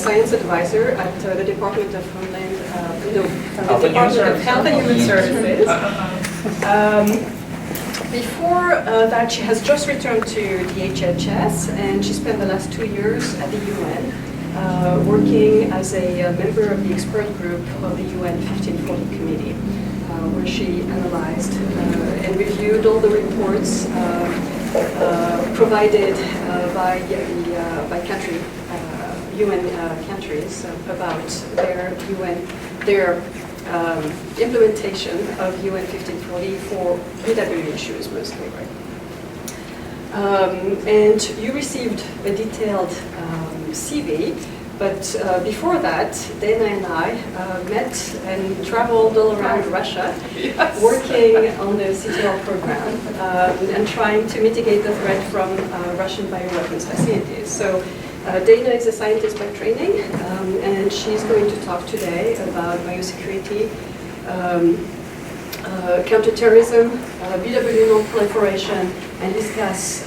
science advisor at the Department of Homeland, the Department of Health and Human Services. Before that, she has just returned to DHHS, and she spent the last 2 years at the UN, working as a member of the expert group of the UN 1540 Committee, where she analyzed and reviewed all the reports provided by country, UN countries about their implementation of UN 1540 for BW issues mostly. And you received a detailed CV, but before that, Dana and I met and traveled all around Russia, working on the CTL program and trying to mitigate the threat from Russian bioweapons facilities. So Dana is a scientist by training, and she's going to talk today about biosecurity, counterterrorism, BW nonproliferation, and discuss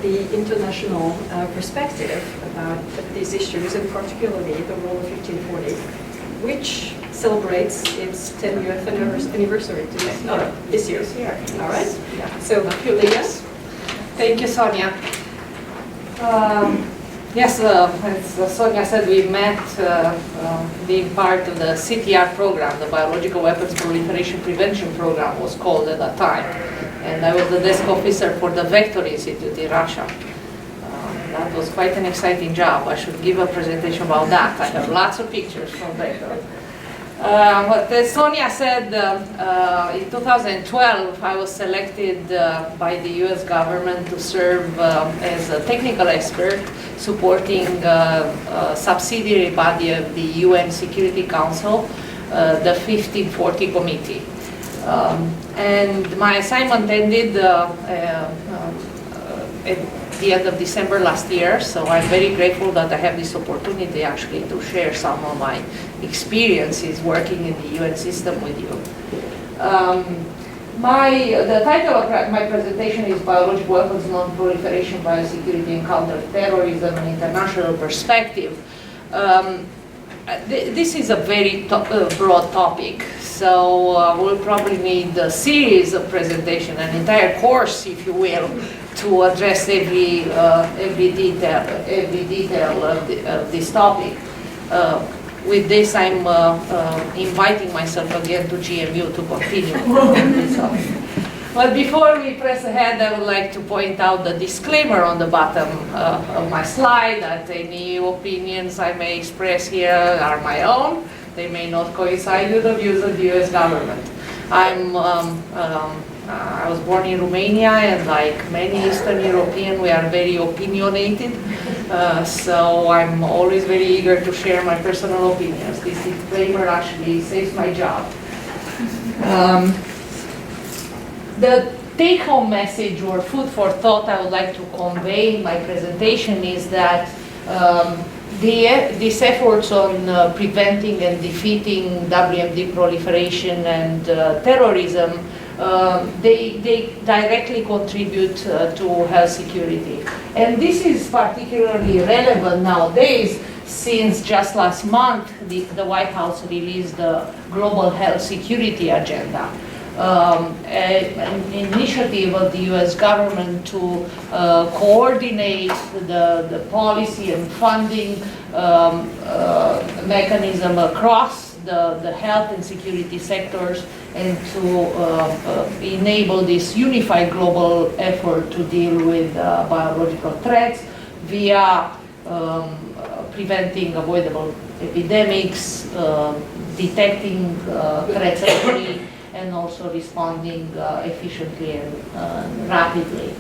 the international perspective about these issues, and particularly the role of 1540, which celebrates its 10th anniversary this year. All right? Yeah. So, Dana? Thank you, Sonia. Yes, as Sonia said, we met being part of the CTR program, the Biological Weapons Proliferation Prevention Program was called at that time. And I was the desk officer for the Vector Institute in Russia. That was quite an exciting job. I should give a presentation about that. I have lots of pictures from Vector. But as Sonia said, in 2012 I was selected by the US government to serve as a technical expert supporting a subsidiary body of the UN Security Council, the 1540 Committee. And my assignment ended at the end of December last year, so I'm very grateful that I have this opportunity actually to share some of my experiences working in the UN system with you. The title of my presentation is Biological Weapons Nonproliferation, Biosecurity and Counterterrorism, an International Perspective. This is a very broad topic, so we'll probably need a series of presentations, an entire course, if you will, to address every detail of this topic. With this, I'm inviting myself again to GMU to continue this topic. But before we press ahead, I would like to point out the disclaimer on the bottom of my slide that any opinions I may express here are my own. They may not coincide with the views of the US government. I was born in Romania, and like many Eastern Europeans, we are very opinionated. So I'm always very eager to share my personal opinions. This disclaimer actually saves my job. The take-home message or food for thought I would like to convey in my presentation is that these efforts on preventing and defeating WMD proliferation and terrorism, they directly contribute to health security. And this is particularly relevant nowadays, since just last month the White House released the Global Health Security Agenda, an initiative of the US government to coordinate the policy and funding mechanism across the health and security sectors, and to enable this unified global effort to deal with biological threats via preventing avoidable epidemics, detecting threats early, and also responding efficiently and rapidly.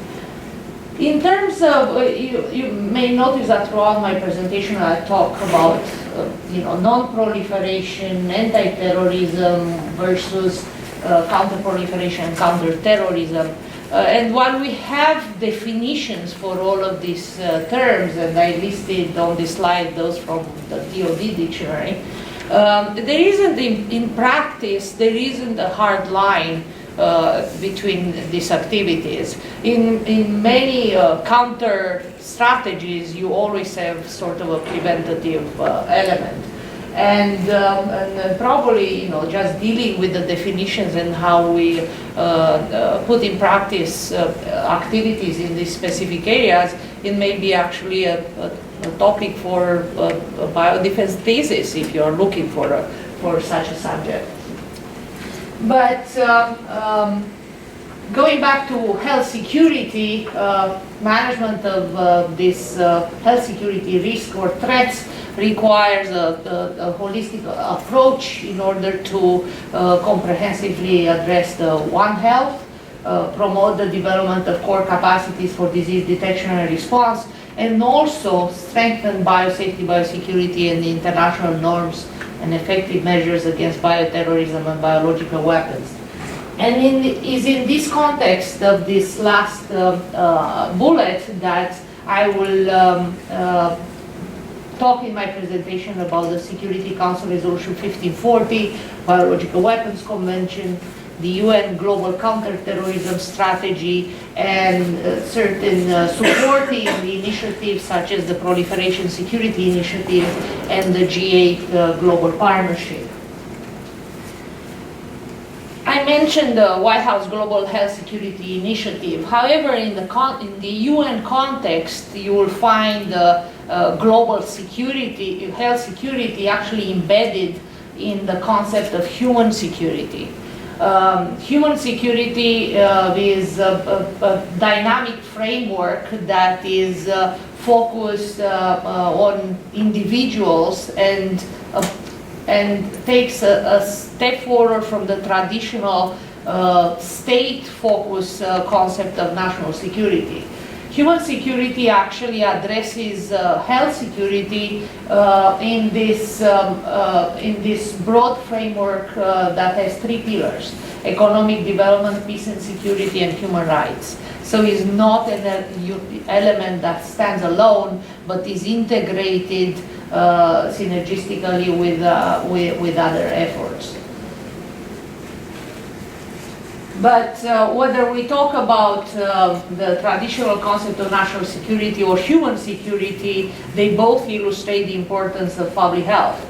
In terms of, you may notice that throughout my presentation I talk about non-proliferation, anti-terrorism versus counter-proliferation and counter-terrorism. And while we have definitions for all of these terms, and I listed on this slide those from the DoD dictionary, there isn't, in practice, there isn't a hard line between these activities. In many counter strategies, you always have sort of a preventative element. And probably, just dealing with the definitions and how we put in practice activities in these specific areas, it may be actually a topic for a biodefense thesis if you're looking for such a subject. But going back to health security, management of this health security risk or threats requires a holistic approach in order to comprehensively address the One Health, promote the development of core capacities for disease detection and response, and also strengthen biosafety, biosecurity, and the international norms and effective measures against bioterrorism and biological weapons. And is in this context of this last bullet that I will talk in my presentation about the Security Council Resolution 1540, Biological Weapons Convention, the UN Global Counterterrorism Strategy, and certain supporting the initiatives such as the Proliferation Security Initiative and the G8 Global Partnership. I mentioned the White House Global Health Security Initiative. However, in the UN context, you will find global security, health security actually embedded in the concept of human security. Human security is a dynamic framework that is focused on individuals and takes a step forward from the traditional state-focused concept of national security. Human security actually addresses health security in this broad framework that has three pillars: economic development, peace and security, and human rights. So it's not an element that stands alone, but is integrated synergistically with other efforts. But whether we talk about the traditional concept of national security or human security, they both illustrate the importance of public health.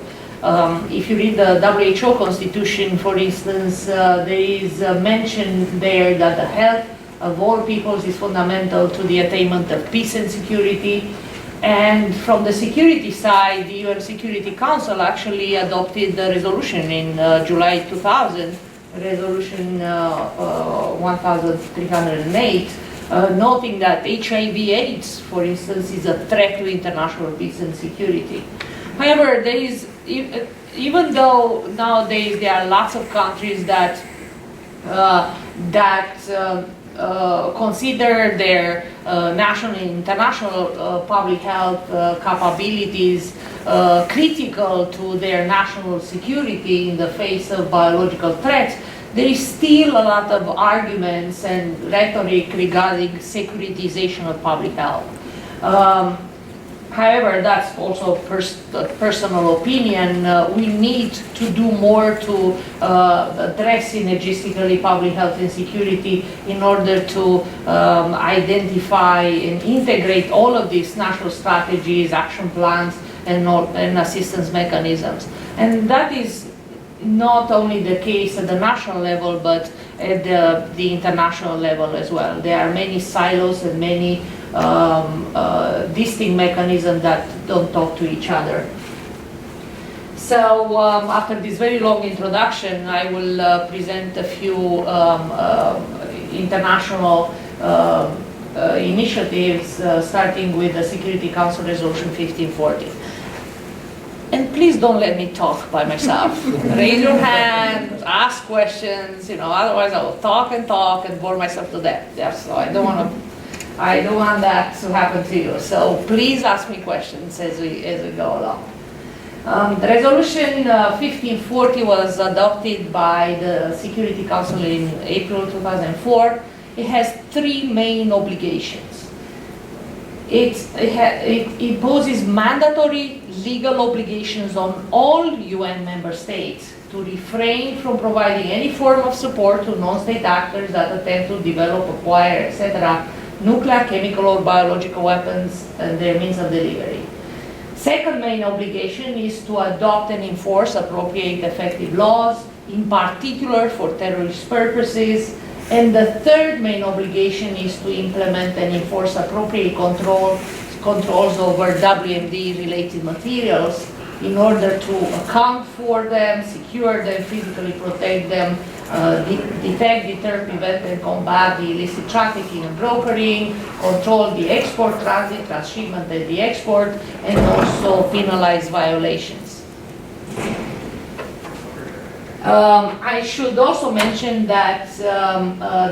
If you read the WHO Constitution, for instance, there is mention there that the health of all peoples is fundamental to the attainment of peace and security. And from the security side, the UN Security Council actually adopted the resolution in July 2000, Resolution 1308, noting that HIV/AIDS, for instance, is a threat to international peace and security. However, there is, even though nowadays there are lots of countries that consider their national and international public health capabilities critical to their national security in the face of biological threats, there is still a lot of arguments and rhetoric regarding securitization of public health. However, that's also personal opinion. We need to do more to address synergistically public health and security in order to identify and integrate all of these national strategies, action plans, and assistance mechanisms. And that is not only the case at the national level, but at the international level as well. There are many silos and many distinct mechanisms that don't talk to each other. So after this very long introduction, I will present a few international initiatives, starting with the Security Council Resolution 1540. And please don't let me talk by myself. Raise your hand, ask questions, otherwise I will talk and bore myself to death. Yeah, so I don't want that to happen to you. So please ask me questions as we go along. The resolution 1540 was adopted by the Security Council in April 2004. It has three main obligations. It imposes mandatory legal obligations on all UN member states to refrain from providing any form of support to non-state actors that attempt to develop, acquire, etc., nuclear, chemical, or biological weapons and their means of delivery. Second main obligation is to adopt and enforce appropriate effective laws, in particular for terrorist purposes. And the third main obligation is to implement and enforce appropriate controls over WMD-related materials in order to account for them, secure them, physically protect them, detect, deter, prevent, and combat the illicit trafficking and brokering, control the export, transit, transshipment, and the export, and also penalize violations. I should also mention that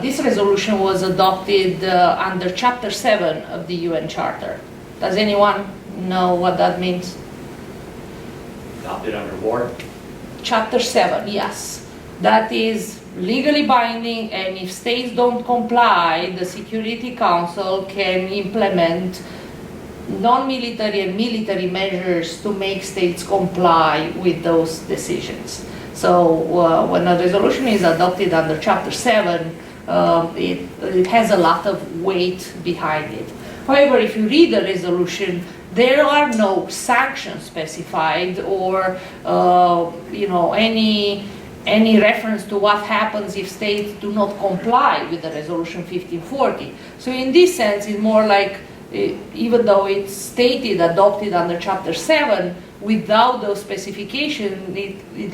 this resolution was adopted under Chapter 7 of the UN Charter. Does anyone know what that means? Adopted under war? Chapter 7, yes. That is legally binding, and if states don't comply, the Security Council can implement non-military and military measures to make states comply with those decisions. So when a resolution is adopted under Chapter 7, it has a lot of weight behind it. However, if you read the resolution, there are no sanctions specified or any reference to what happens if states do not comply with the resolution 1540. So in this sense, it's more like, even though it's stated adopted under Chapter 7, without those specifications, it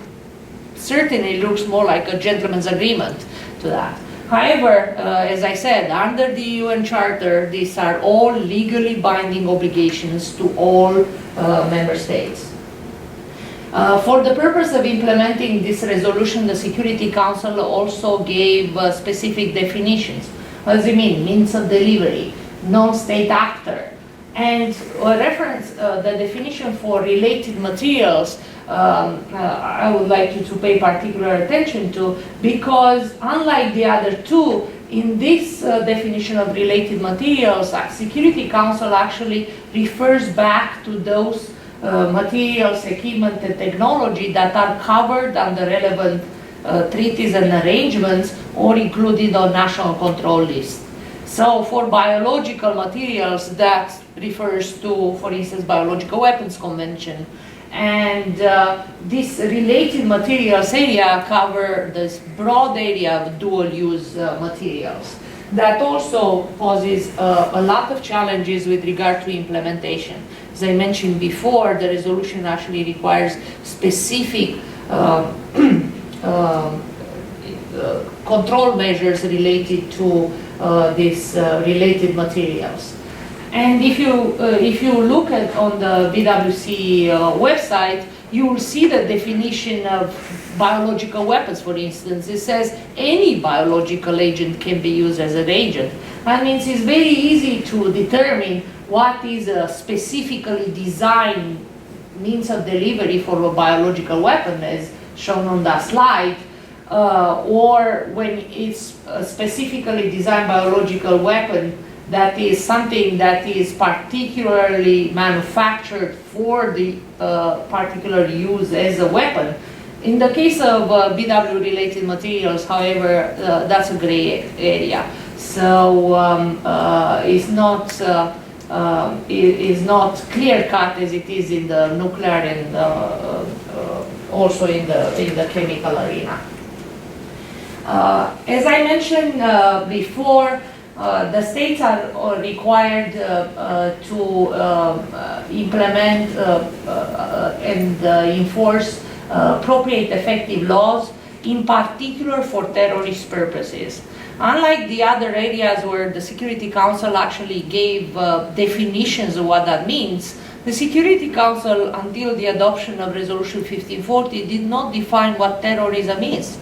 certainly looks more like a gentleman's agreement to that. However, as I said, under the UN Charter, these are all legally binding obligations to all member states. For the purpose of implementing this resolution, the Security Council also gave specific definitions. What does it mean? Means of delivery, non-state actor, and reference the definition for related materials. I would like you to pay particular attention to, because unlike the other two, in this definition of related materials, Security Council actually refers back to those materials, equipment, and technology that are covered under relevant treaties and arrangements or included on national control lists. So for biological materials, that refers to, for instance, Biological Weapons Convention. And this related materials area cover this broad area of dual-use materials. That also poses a lot of challenges with regard to implementation. As I mentioned before, the resolution actually requires specific control measures related to these related materials. And if you look at on the BWC website, you will see the definition of biological weapons, for instance. It says any biological agent can be used as an agent. That means it's very easy to determine what is a specifically designed means of delivery for a biological weapon, as shown on that slide, or when it's a specifically designed biological weapon, that is something that is particularly manufactured for the particular use as a weapon. In the case of BW-related materials, however, that's a gray area. So it's not clear-cut as it is in the nuclear and also in the chemical arena. As I mentioned before, the states are required to implement and enforce appropriate effective laws, in particular for terrorist purposes. Unlike the other areas where the Security Council actually gave definitions of what that means, the Security Council, until the adoption of Resolution 1540, did not define what terrorism is.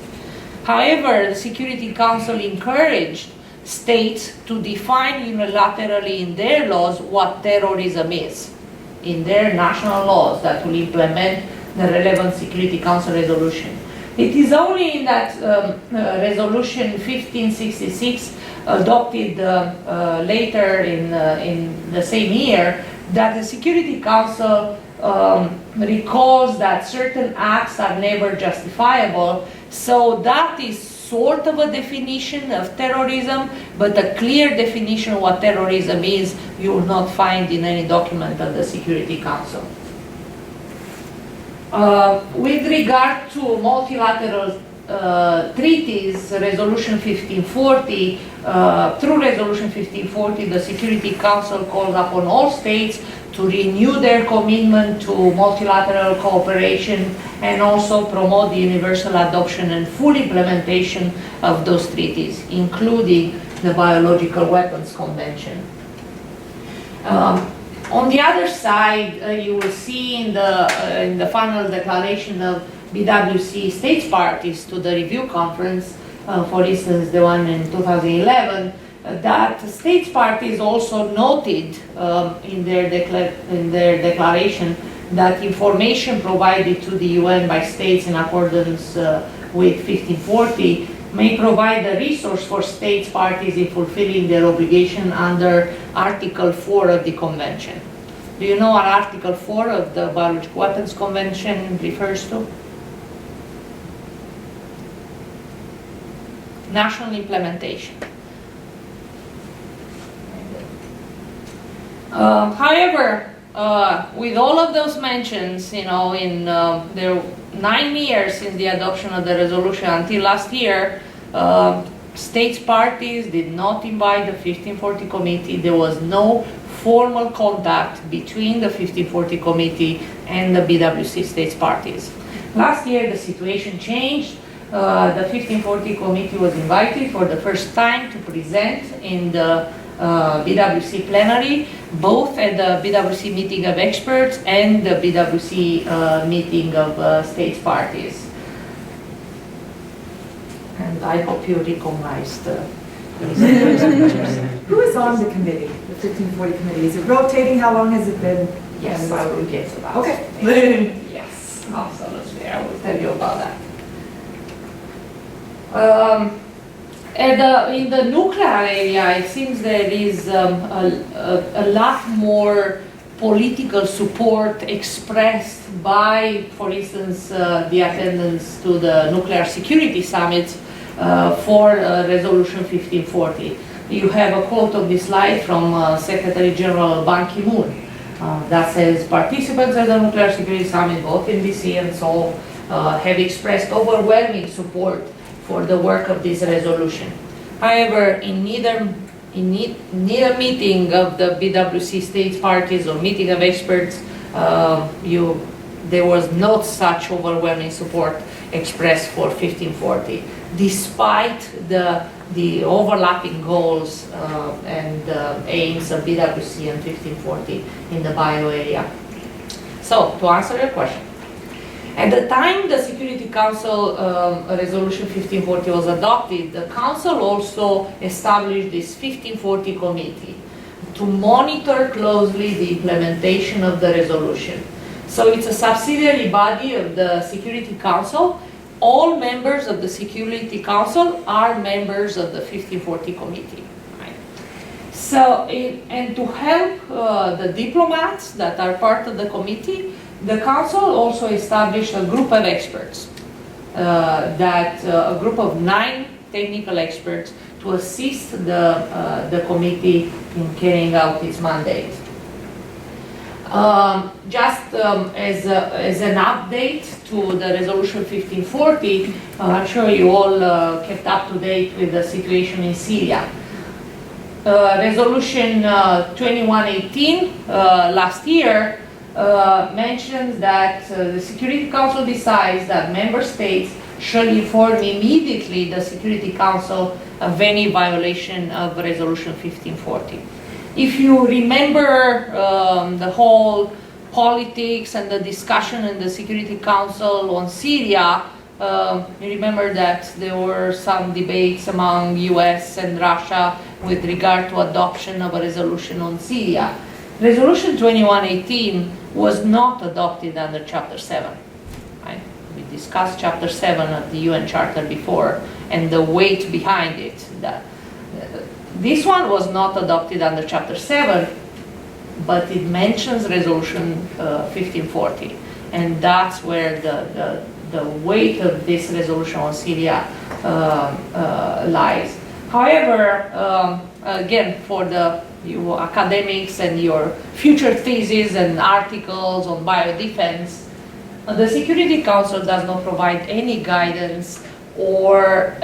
However, the Security Council encouraged states to define unilaterally in their laws what terrorism is, in their national laws that will implement the relevant Security Council resolution. It is only in that resolution 1566, adopted later in the same year, that the Security Council recalls that certain acts are never justifiable. So that is sort of a definition of terrorism, but a clear definition of what terrorism is, you will not find in any document of the Security Council. With regard to multilateral treaties, Resolution 1540, through Resolution 1540, the Security Council calls upon all states to renew their commitment to multilateral cooperation and also promote the universal adoption and full implementation of those treaties, including the Biological Weapons Convention. On the other side, you will see in the final declaration of BWC states parties to the review conference, for instance, the one in 2011, that states parties also noted in their declaration that information provided to the UN by states in accordance with 1540 may provide a resource for states parties in fulfilling their obligation under Article 4 of the Convention. Do you know what Article 4 of the Biological Weapons Convention refers to? National implementation. However, with all of those mentions, you know, in there are 9 years since the adoption of the resolution until last year, states parties did not invite the 1540 committee. There was no formal contact between the 1540 committee and the BWC states parties. Last year, the situation changed. The 1540 committee was invited for the first time to present in the BWC plenary, both at the BWC meeting of experts and the BWC meeting of states parties. And I hope you recognize the Who is on the committee, the 1540 committee? Is it rotating? How long has it been? Yes, I will get to that. Okay. Yes, absolutely. I will tell you about that. In the nuclear area, it seems there is a lot more political support expressed by, for instance, the attendance to the nuclear security summits for Resolution 1540. You have a quote on this slide from Secretary General Ban Ki-moon that says, participants at the nuclear security summit, both in DC and Seoul, have expressed overwhelming support for the work of this resolution. However, in neither meeting of the BWC states parties or meeting of experts, there was not such overwhelming support expressed for 1540, despite the overlapping goals and aims of BWC and 1540 in the bio area. So, to answer your question, at the time the Security Council Resolution 1540 was adopted, the Council also established this 1540 committee to monitor closely the implementation of the resolution. So it's a subsidiary body of the Security Council. All members of the Security Council are members of the 1540 committee. Right? So, and to help the diplomats that are part of the committee, the Council also established a group of experts, a group of 9 technical experts to assist the committee in carrying out its mandate. Just as an update to the Resolution 1540, I'm sure you all kept up to date with the situation in Syria. Resolution 2118 last year mentions that the Security Council decides that member states shall inform immediately the Security Council of any violation of Resolution 1540. If you remember the whole politics and the discussion in the Security Council on Syria, you remember that there were some debates among US and Russia with regard to adoption of a resolution on Syria. Resolution 2118 was not adopted under Chapter 7. Right? We discussed Chapter 7 of the UN Charter before and the weight behind it. This one was not adopted under Chapter 7 but it mentions resolution 1540. And that's where the weight of this resolution on Syria lies. However, again, for you academics and your future theses and articles on biodefense, the Security Council does not provide any guidance or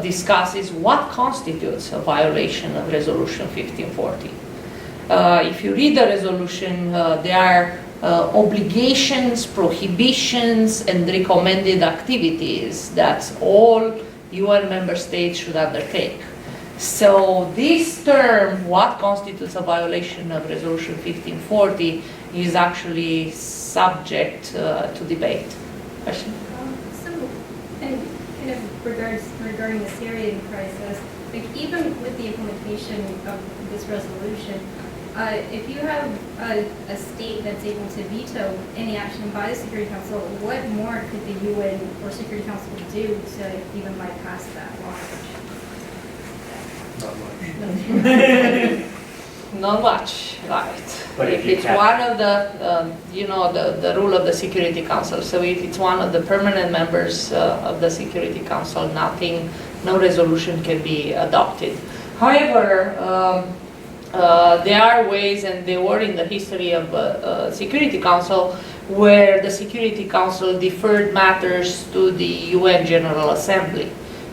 discusses what constitutes a violation of Resolution 1540. If you read the resolution, there are obligations, prohibitions, and recommended activities that all UN member states should undertake. So this term, what constitutes a violation of Resolution 1540, is actually subject to debate. Question? So, and kind of regarding the Syrian crisis, like even with the implementation of this resolution, if you have a state that's able to veto any action by the Security Council, what more could the UN or Security Council do to even bypass that law? Not much, right. But if it's one of the, the rule of the Security Council, so if it's one of the permanent members of the Security Council, no resolution can be adopted. However, there are ways, and they were in the history of Security Council, where the Security Council deferred matters to the UN General Assembly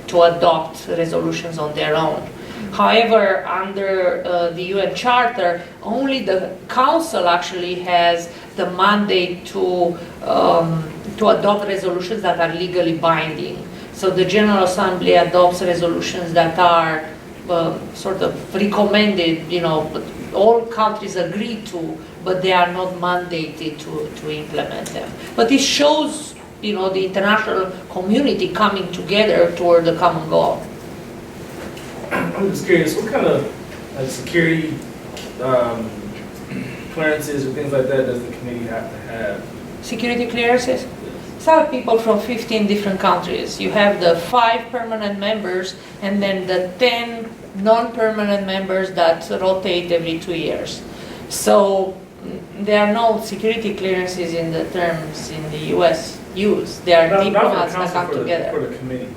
to adopt resolutions on their own. However, under the UN Charter, only the Council actually has the mandate to adopt resolutions that are legally binding. So the General Assembly adopts resolutions that are sort of recommended, but all countries agree to, but they are not mandated to implement them. But it shows, the international community coming together toward the common goal. I'm just curious, what kind of security clearances or things like that does the committee have to have? Security clearances? Some people from 15 different countries. You have the 5 permanent members and then the 10 non-permanent members that rotate every 2 years. So there are no security clearances in the terms in the US use. There are diplomats that come together. For the committee.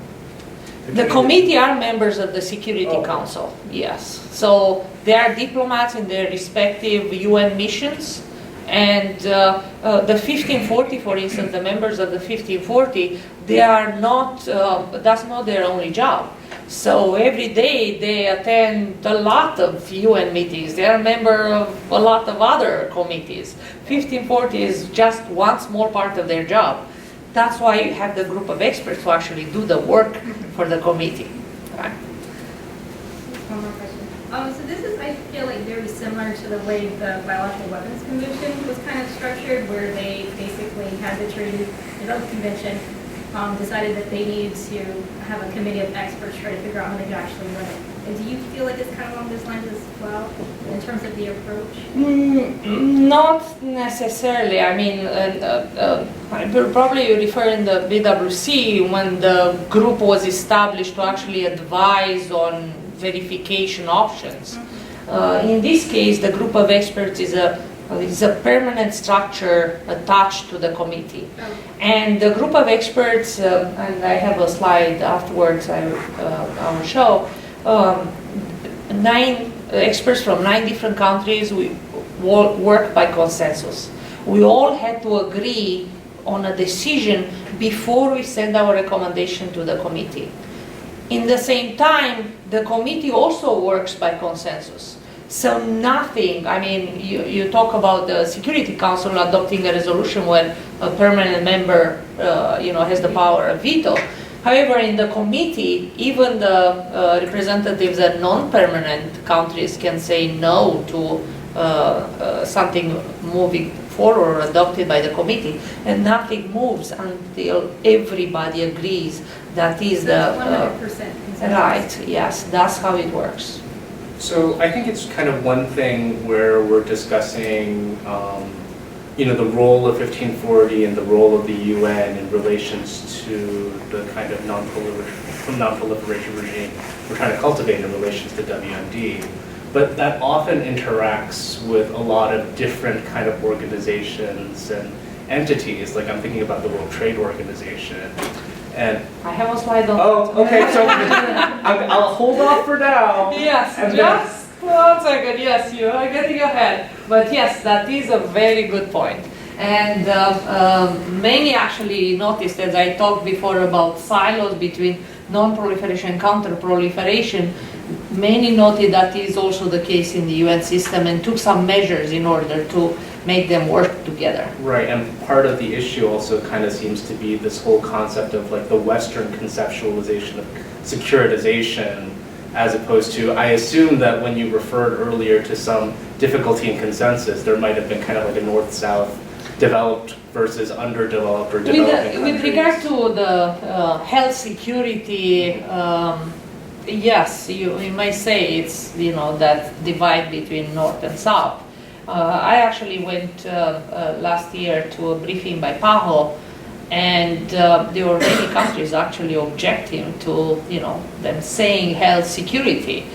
The committee are members of the Security Council, yes. So they are diplomats in their respective UN missions. And the 1540, for instance, the members of the 1540, they are not, that's not their only job. So every day they attend a lot of UN meetings. They are a member of a lot of other committees. 1540 is just one small part of their job. That's why you have the group of experts who actually do the work for the committee. Right. One more question. So this is, I feel like, very similar to the way the Biological Weapons Convention was kind of structured, where they basically had the treaty, developed the convention, decided that they needed to have a committee of experts try to figure out how they could actually run it. And do you feel like it's kind of along those lines as well, in terms of the approach? Not necessarily. I mean, I'm probably referring to the BWC when the group was established to actually advise on verification options. In this case, the group of experts is a permanent structure attached to the committee. And the group of experts, and I have a slide afterwards I will show, 9 experts from 9 different countries. We work by consensus. We all had to agree on a decision before we send our recommendation to the committee. In the same time, the committee also works by consensus. So nothing, I mean, you talk about the Security Council adopting a resolution when a permanent member, has the power of veto. However, in the committee, even the representatives of non-permanent countries can say no to something moving forward or adopted by the committee, and nothing moves until everybody agrees that is the 100% consensus. right. Yes, that's how it works. So I think it's kind of one thing where we're discussing, the role of 1540 and the role of the UN in relations to the kind of non-proliferation regime we're trying to cultivate in relations to WMD. but that often interacts with a lot of different kind of organizations and entities. Like I'm thinking about the World Trade Organization. And I have a slide on oh, okay, so I'll hold off for now. Yes, and just 1 second. Yes, you are getting ahead. But yes, that is a very good point. And many actually noticed, as I talked before about silos between non-proliferation and counter-proliferation, many noted that is also the case in the UN system and took some measures in order to make them work together. Right, and part of the issue also kind of seems to be this whole concept of like the Western conceptualization of securitization, as opposed to, I assume that when you referred earlier to some difficulty in consensus, there might have been kind of like a north-south developed versus underdeveloped or developing With regard to the health security, yes, you may say it's, you know, that divide between north and south. I actually went last year to a briefing by PAHO, and there were many countries actually objecting to, you know, them saying health security.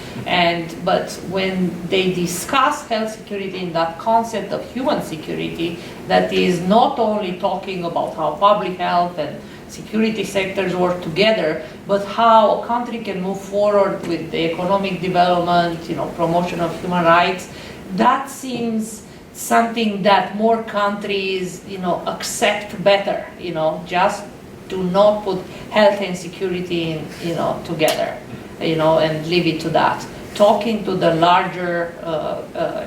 But when they discuss health security in that concept of human security, that is not only talking about how public health and security sectors work together, but how a country can move forward with the economic development, you know, promotion of human rights, that seems something that more countries, you know, accept better, you know, just do not put health and security in, you know, together, you know, and leave it to that. Talking to the larger,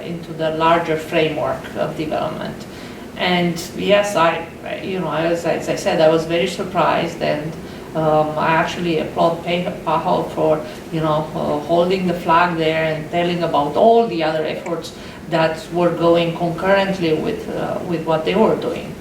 into the larger framework of development. And yes, you know, as I said, I was very surprised, and I actually applaud PAHO for, you know, holding the flag there and telling about all the other efforts that were going concurrently with what they were doing.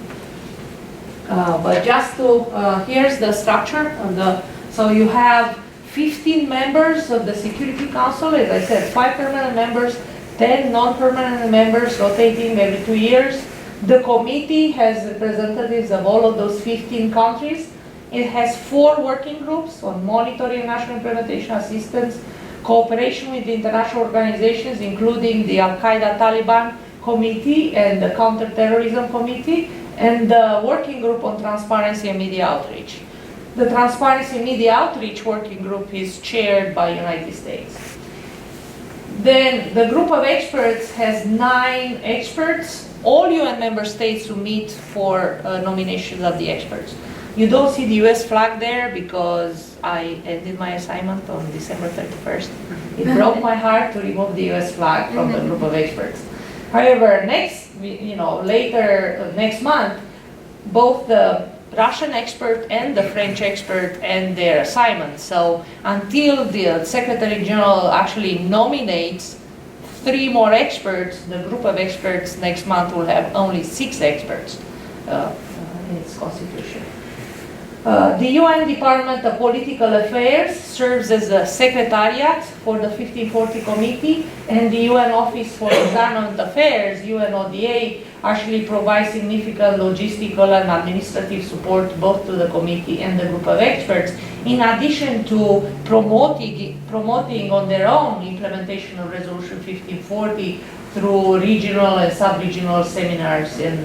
But just to, here's the structure of the, so you have 15 members of the Security Council, as I said, 5 permanent members, 10 non-permanent members rotating every 2 years. The committee has representatives of all of those 15 countries. It has 4 working groups on monitoring national implementation assistance, cooperation with international organizations, including the Al-Qaeda Taliban Committee and the Counterterrorism Committee, and the working group on transparency and media outreach. The Transparency and Media Outreach Working Group is chaired by United States. Then the group of experts has 9 experts, all UN member states who meet for nominations of the experts. You don't see the US flag there because I ended my assignment on December 31st. It broke my heart to remove the US flag from the group of experts. However, later next month, both the Russian expert and the French expert end their assignments. So until the Secretary General actually nominates 3 more experts, the group of experts next month will have only 6 experts in its constitution. The UN Department of Political Affairs serves as a secretariat for the 1540 Committee, and the UN Office for Environment Affairs, UNODA, actually provides significant logistical and administrative support both to the committee and the group of experts, in addition to promoting on their own implementation of Resolution 1540 through regional and sub-regional seminars and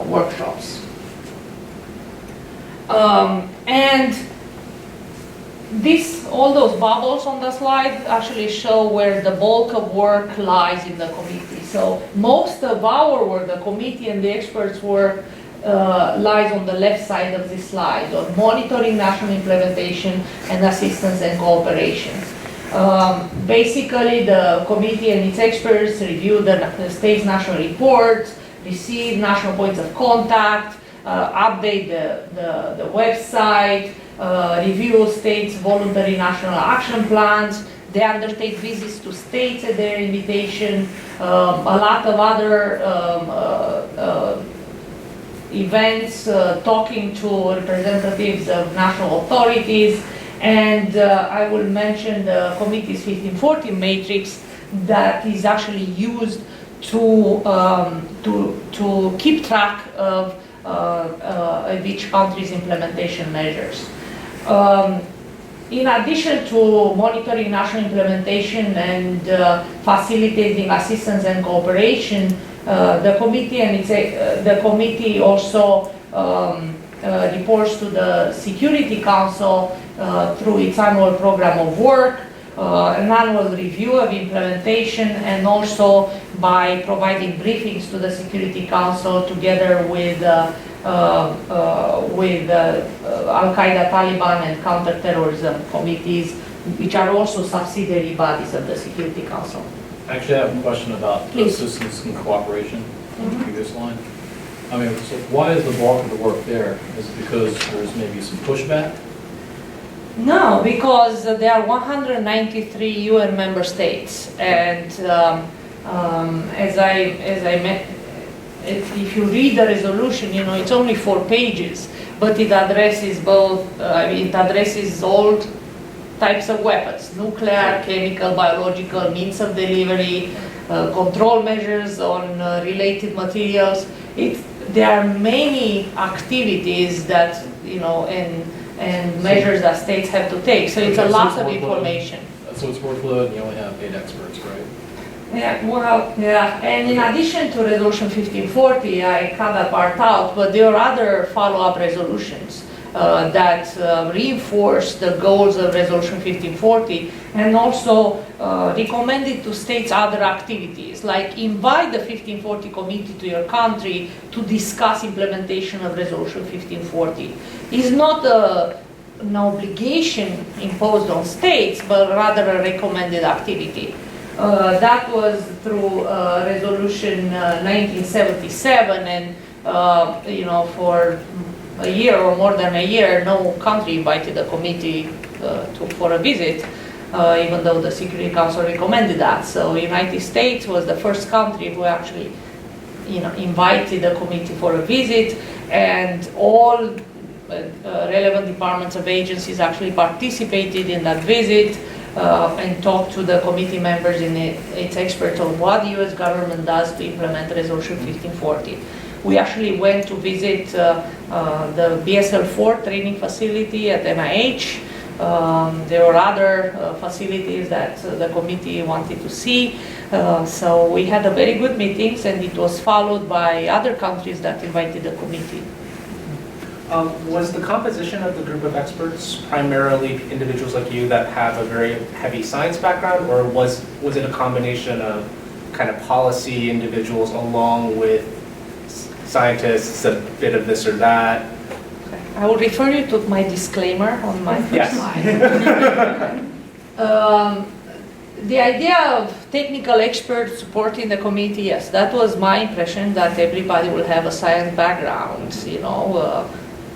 workshops. And all those bubbles on the slide actually show where the bulk of work lies in the committee. So most of our work, the committee and the experts' work, lies on the left side of this slide, on monitoring national implementation and assistance and cooperation. Basically, the committee and its experts review the state's national reports, receive national points of contact, update the website, review states' voluntary national action plans. They undertake visits to states at their invitation, a lot of other events, talking to representatives of national authorities, and I will mention the committee's 1540 matrix that is actually used to keep track of each country's implementation measures. in addition to monitoring national implementation and facilitating assistance and cooperation, the committee also reports to the Security Council through its annual program of work, an annual review of implementation, and also by providing briefings to the Security Council together with Al-Qaeda, Taliban, and counterterrorism committees, which are also subsidiary bodies of the Security Council. Actually, I have a question about Please. assistance and cooperation on the previous line. I mean, so why is the bulk of the work there? Is it because there's maybe some pushback? No, because there are 193 UN member states, and as I met, if you read the resolution, you know, it's only 4 pages, but it addresses both. It addresses all types of weapons: nuclear, chemical, biological, means of delivery, control measures on related materials. There are many activities that, you know, and measures that states have to take. So it's a lot of information. So it's workload, and you only have 8 experts, right? Yeah, well, yeah. And in addition to Resolution 1540, I cut that part out, but there are other follow-up resolutions that reinforce the goals of Resolution 1540 and also recommended to states other activities, like invite the 1540 committee to your country to discuss implementation of Resolution 1540. It's not an obligation imposed on states, but rather a recommended activity. That was through Resolution 1977, and you know, for a year or more than a year, no country invited the committee for a visit, even though the Security Council recommended that. So the United States was the first country who actually, you know, invited the committee for a visit, and all relevant departments of agencies actually participated in that visit and talked to the committee members and its experts on what the U.S. government does to implement Resolution 1540. We actually went to visit the BSL-4 training facility at NIH. There were other facilities that the committee wanted to see. So we had a very good meetings, and it was followed by other countries that invited the committee. Was the composition of the group of experts primarily individuals like you that have a very heavy science background, or was it a combination of kind of policy individuals along with scientists, a bit of this or that? Okay. I will refer you to my disclaimer on my first slide. The idea of technical experts supporting the committee, yes, that was my impression, that everybody will have a science background, you know,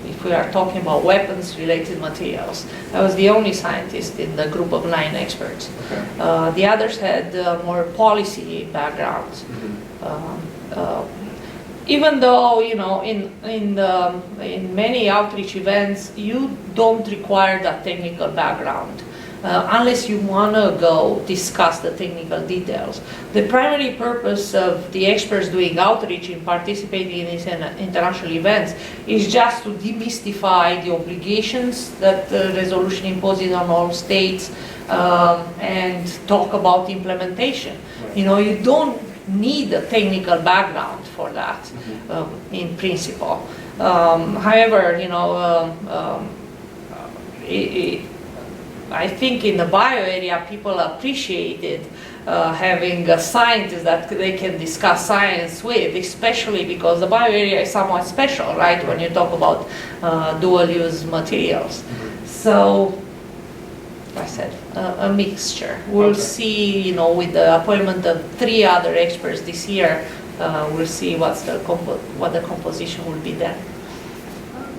if we are talking about weapons-related materials. I was the only scientist in the group of 9 experts. Okay. The others had more policy backgrounds. Even though, you know, in many outreach events, you don't require that technical background. Unless you want to go discuss the technical details. The primary purpose of the experts doing outreach and participating in these international events is just to demystify the obligations that the resolution imposes on all states and talk about implementation. Right. You know, you don't need a technical background for that, in principle. However, you know, I think in the bio area, people appreciated having a scientist that they can discuss science with, especially because the bio area is somewhat special, right, when you talk about dual-use materials. So, I said, a mixture. We'll see, you know, with the appointment of 3 other experts this year, we'll see what the composition will be then.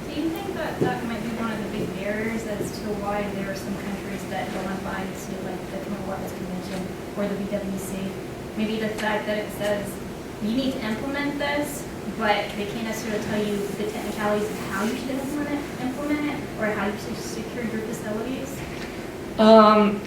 Do you think that might be one of the big barriers as to why there are some countries that don't abide to, like, the Chemical Weapons Convention or the BWC? Maybe the fact that it says you need to implement this, but they can't necessarily tell you the technicalities of how you should implement it, or how you should secure your facilities?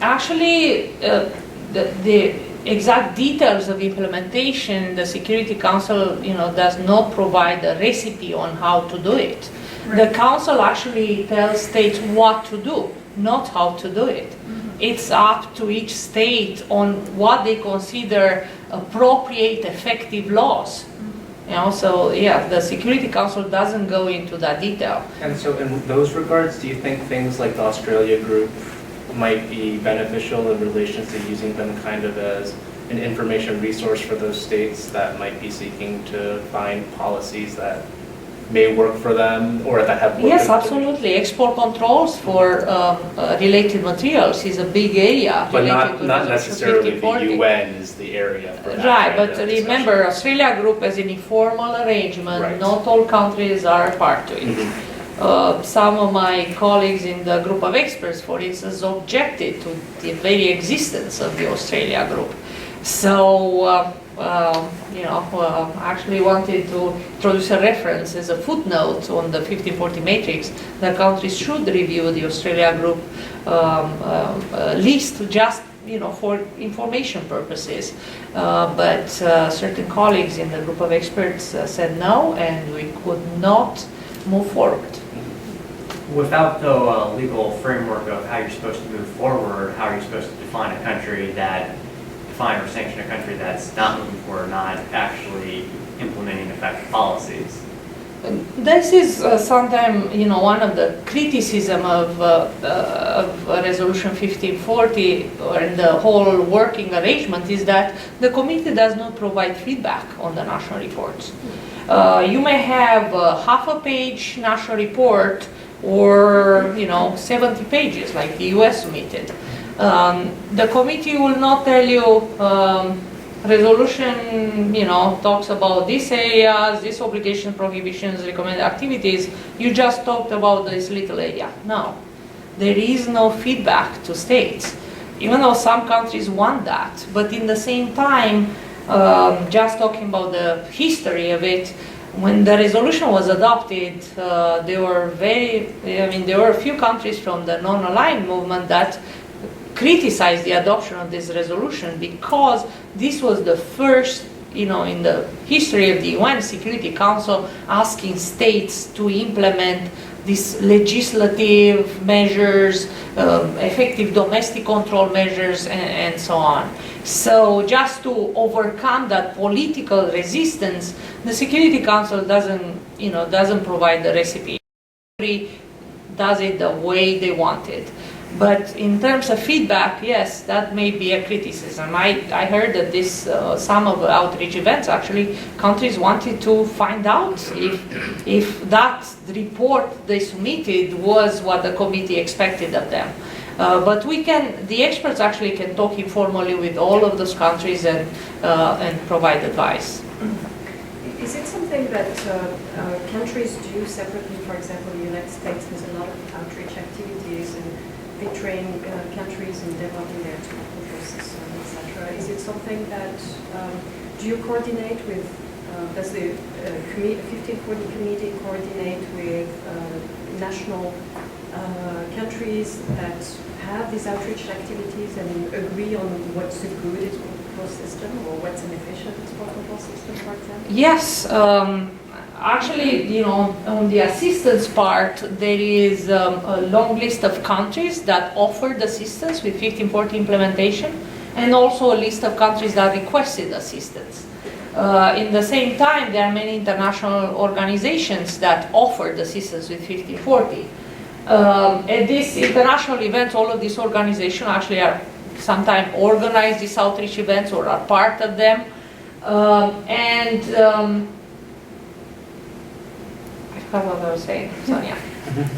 Actually, the exact details of implementation, the Security Council, you know, does not provide a recipe on how to do it. Right. The Council actually tells states what to do, not how to do it. It's up to each state on what they consider appropriate, effective laws. You know, so yeah, the Security Council doesn't go into that detail. And so in those regards, do you think things like the Australia group might be beneficial in relation to using them kind of as an information resource for those states that might be seeking to find policies that may work for them or that have worked? Yes, absolutely. Export controls for related materials is a big area. But related to not necessarily 50/40. the UN is the area for that. Right, kind but of remember, Australia Group is an informal arrangement. Right. Not all countries are part to it. discussion. Some of my colleagues in the group of experts, for instance, objected to the very existence of the Australia Group. So, actually wanted to introduce a reference as a footnote on the 1540 matrix. The countries should review the Australia Group list just for information purposes. But certain colleagues in the group of experts said no, and we could not move forward. Without the legal framework of how you're supposed to move forward, how are you supposed to define a country define or sanction a country that's not moving forward, not actually implementing effective policies? This is sometimes, one of the criticism of Resolution 1540 or the whole working arrangement is that the committee does not provide feedback on the national reports. You may have a half a page national report or 70 pages like the US submitted. The committee will not tell you resolution talks about these areas, these obligations, prohibitions, recommended activities. You just talked about this little area. No, there is no feedback to states, even though some countries want that. But in the same time, just talking about the history of it, when the resolution was adopted, there were a few countries from the non-aligned movement that criticized the adoption of this resolution because this was the first, in the history of the UN Security Council asking states to implement these legislative measures, effective domestic control measures, and so on. So just to overcome that political resistance, the Security Council doesn't provide the recipe. Does it the way they want it. But in terms of feedback, yes, that may be a criticism. I heard that some of the outreach events, actually, countries wanted to find out if that report they submitted was what the committee expected of them. But the experts actually can talk informally with all of those countries and provide advice. Is it something that countries do separately? For example, the United States has a lot of outreach activities and they train countries in developing their control system, etc. Is it something that, do you coordinate with, does the 1540 committee coordinate with national countries that have these outreach activities and agree on what's a good export control system or what's an efficient export control system, for example? Yes. Actually, on the assistance part, there is a long list of countries that offered assistance with 1540 implementation, and also a list of countries that requested assistance. In the same time, there are many international organizations that offered assistance with 1540. At this international event, all of these organizations actually are sometimes organize these outreach events or are part of them. What I was saying, Sonia.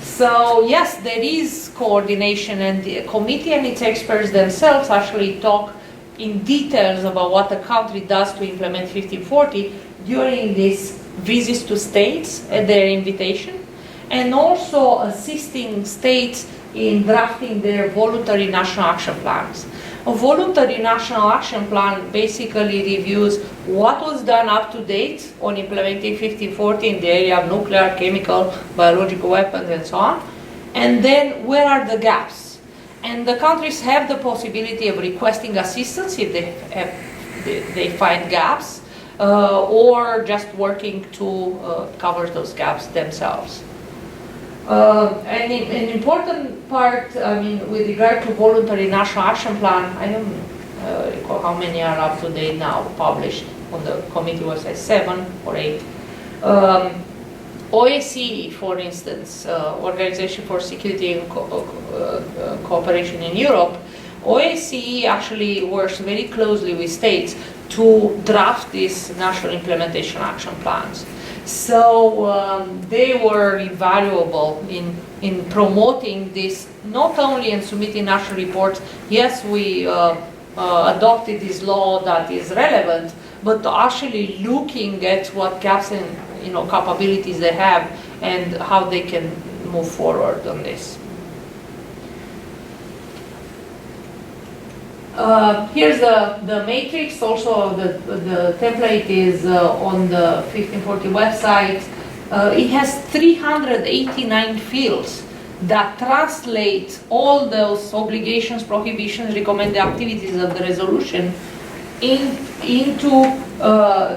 So yes, there is coordination, and the committee and its experts themselves actually talk in details about what the country does to implement 1540 during these visits to states at their invitation, and also assisting states in drafting their voluntary national action plans. A voluntary national action plan basically reviews what was done up to date on implementing 1540 in the area of nuclear, chemical, biological weapons, and so on. And then where are the gaps? And the countries have the possibility of requesting assistance if they find gaps, or just working to cover those gaps themselves. An important part, I mean, with regard to voluntary national action plan, I don't recall how many are up to date now published on the committee website, 7 or 8. OSCE, for instance, Organization for Security and Cooperation in Europe, OSCE actually works very closely with states to draft these national implementation action plans. So they were invaluable in promoting this, not only in submitting national reports. Yes, we adopted this law that is relevant, but actually looking at what gaps and capabilities they have and how they can move forward on this. Here's the matrix. Also, the template is on the 1540 website. It has 389 fields that translate all those obligations, prohibitions, recommended activities of the resolution into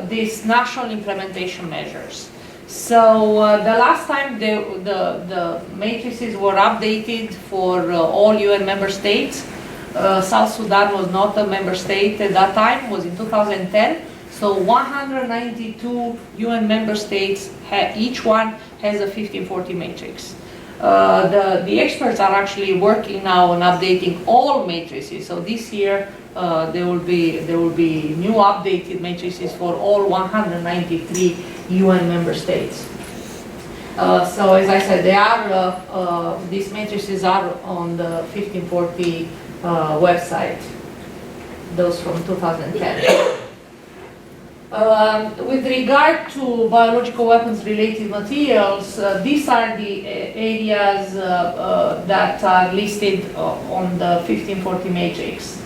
these national implementation measures. So the last time the matrices were updated for all UN member states, South Sudan was not a member state at that time, was in 2010. So 192 UN member states, each one has a 1540 matrix. The experts are actually working now on updating all matrices. So this year there will be new updated matrices for all 193 UN member states. So as I said, they are these matrices are on the 1540 website. Those from 2010. With regard to biological weapons related materials, these are the areas that are listed on the 1540 matrix.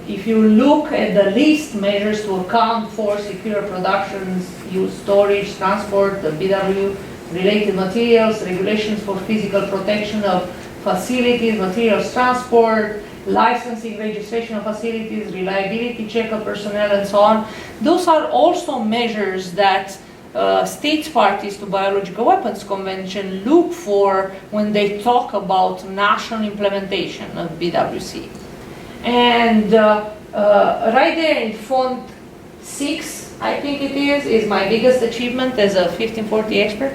If you look at the list, measures to account for secure productions, use, storage, transport, the BW related materials, regulations for physical protection of facilities, materials transport, licensing, registration of facilities, reliability check of personnel, and so on. Those are also measures that states parties to Biological Weapons Convention look for when they talk about national implementation of BWC. And right there in font 6, I think it is my biggest achievement as a 1540 expert.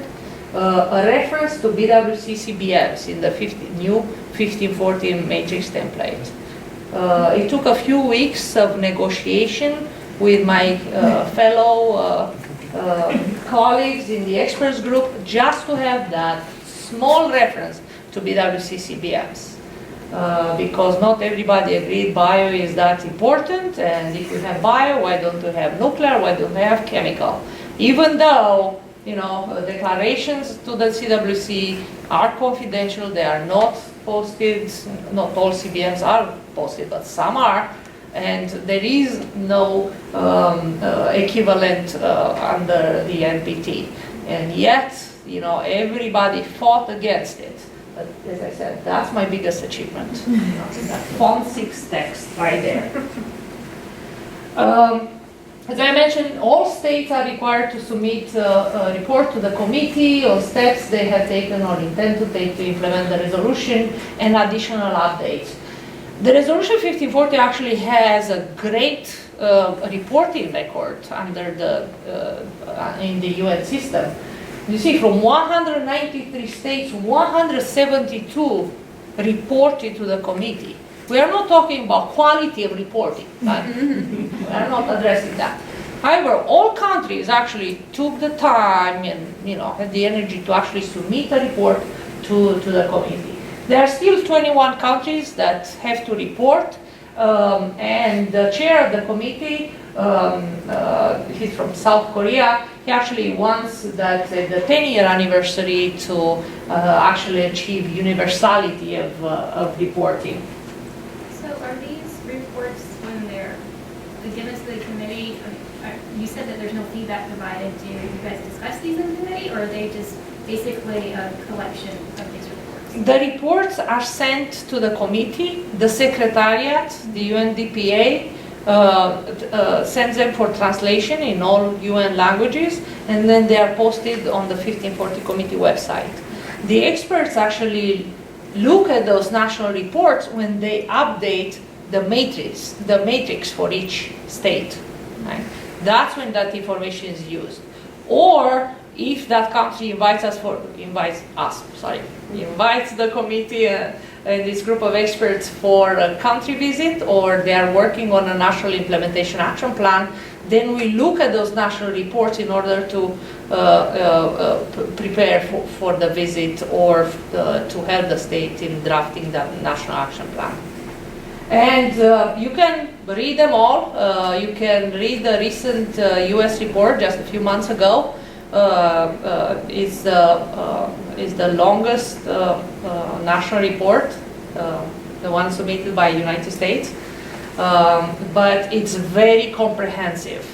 A reference to BWC CBMs in the new 1540 matrix template. It took a few weeks of negotiation with my fellow colleagues in the experts group just to have that small reference to BWC CBMs. Because not everybody agreed bio is that important, and if you have bio, why don't you have nuclear, why don't you have chemical? Even though declarations to the CWC are confidential, they are not posted, not all CBMs are posted, but some are, and there is no equivalent under the NPT. And yet, everybody fought against it. But as I said, that's my biggest achievement. That font 6 text right there. As I mentioned, all states are required to submit a report to the committee on steps they have taken or intend to take to implement the resolution and additional updates. The resolution 1540 actually has a great reporting record under in the UN system. You see, from 193 states, 172 reported to the committee. We are not talking about quality of reporting. Right? We are not addressing that. However, all countries actually took the time and had the energy to actually submit a report to the committee. There are still 21 countries that have to report, and the chair of the committee, he's from South Korea. He actually wants that the 10-year anniversary to actually achieve universality of reporting. Are these reports, when they're given to the committee, you said that there's no feedback provided. Do you guys discuss these in the committee, or are they just basically a collection of these reports? The reports are sent to the committee. The secretariat, the UNDPA, sends them for translation in all UN languages, and then they are posted on the 1540 committee website. the experts actually look at those national reports when they update the matrix for each state. Right? That's when that information is used. Or if that country invites the committee and this group of experts for a country visit, or they are working on a national implementation action plan, then we look at those national reports in order to prepare for the visit or to help the state in drafting the national action plan. And you can read them all. You can read the recent US report just a few months ago. Is the longest national report, the one submitted by United States. But it's very comprehensive.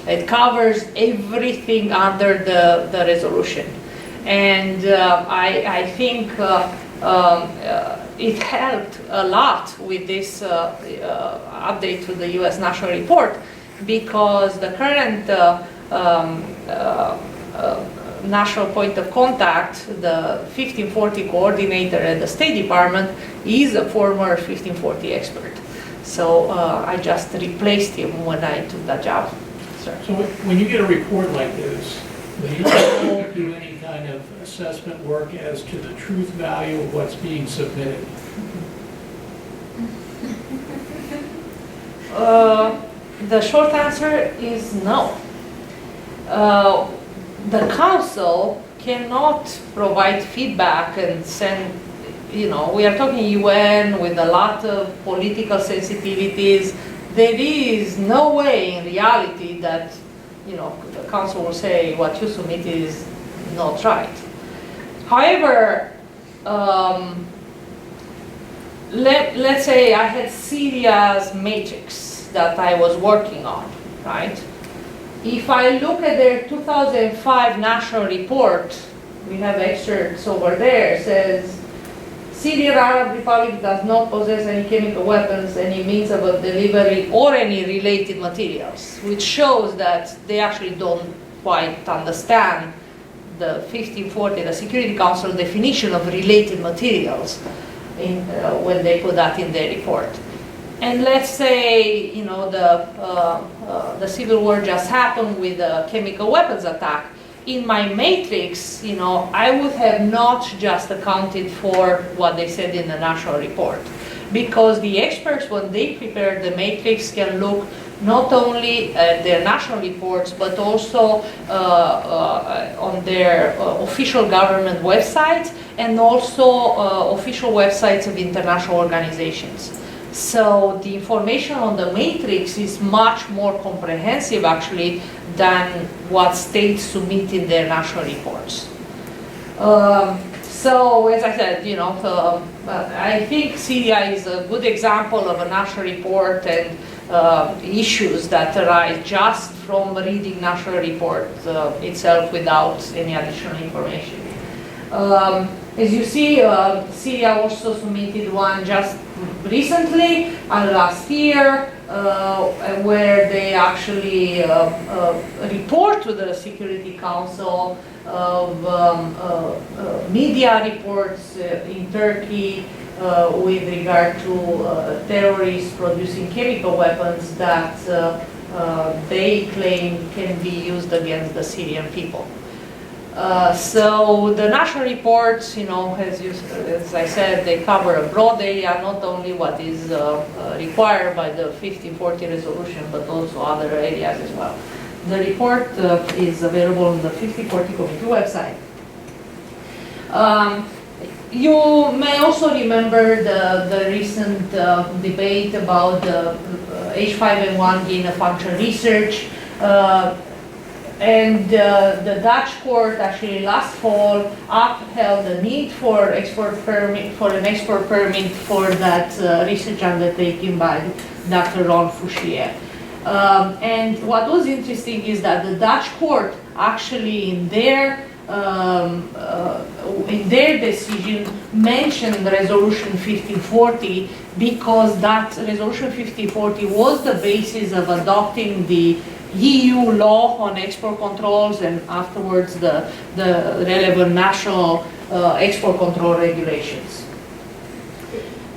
It covers everything under the resolution. And I think it helped a lot with this update to the US national report, because the current national point of contact, the 1540 coordinator at the State Department, is a former 1540 expert. So I just replaced him when I took that job. Sir. So when you get a report like this, do you all do any kind of assessment work as to the truth value of what's being submitted? The short answer is no. The council cannot provide feedback and send, we are talking UN with a lot of political sensitivities. There is no way in reality that, the council will say what you submit is not right. However, let's say I had Syria's matrix that I was working on, right? If I look at their 2005 national report, we have excerpts over there, says, Syrian Arab Republic does not possess any chemical weapons, any means of delivery, or any related materials, which shows that they actually don't quite understand the 1540, the Security Council definition of related materials when they put that in their report. And let's say, the civil war just happened with a chemical weapons attack. In my matrix, I would have not just accounted for what they said in the national report, because the experts, when they prepare the matrix, can look not only at their national reports, but also on their official government websites, and also official websites of international organizations. So the information on the matrix is much more comprehensive, actually, than what states submit in their national reports. So, as I said, I think Syria is a good example of a national report and issues that arise just from reading national report itself without any additional information. As you see, Syria also submitted one just recently, last year, where they actually report to the Security Council of media reports in Turkey with regard to terrorists producing chemical weapons that they claim can be used against the Syrian people. So the national reports, as I said, they cover a broad area, not only what is required by the 1540 resolution, but also other areas as well. The report is available on the 1540 Committee website. You may also remember the recent debate about the H5N1 gain-of-function research. And the Dutch court actually last fall upheld the need for an export permit for that research undertaken by Dr. Ron Fouchier. And what was interesting is that the Dutch court actually in their decision mentioned Resolution 1540, because that Resolution 1540 was the basis of adopting the EU law on export controls, and afterwards the relevant national export control regulations.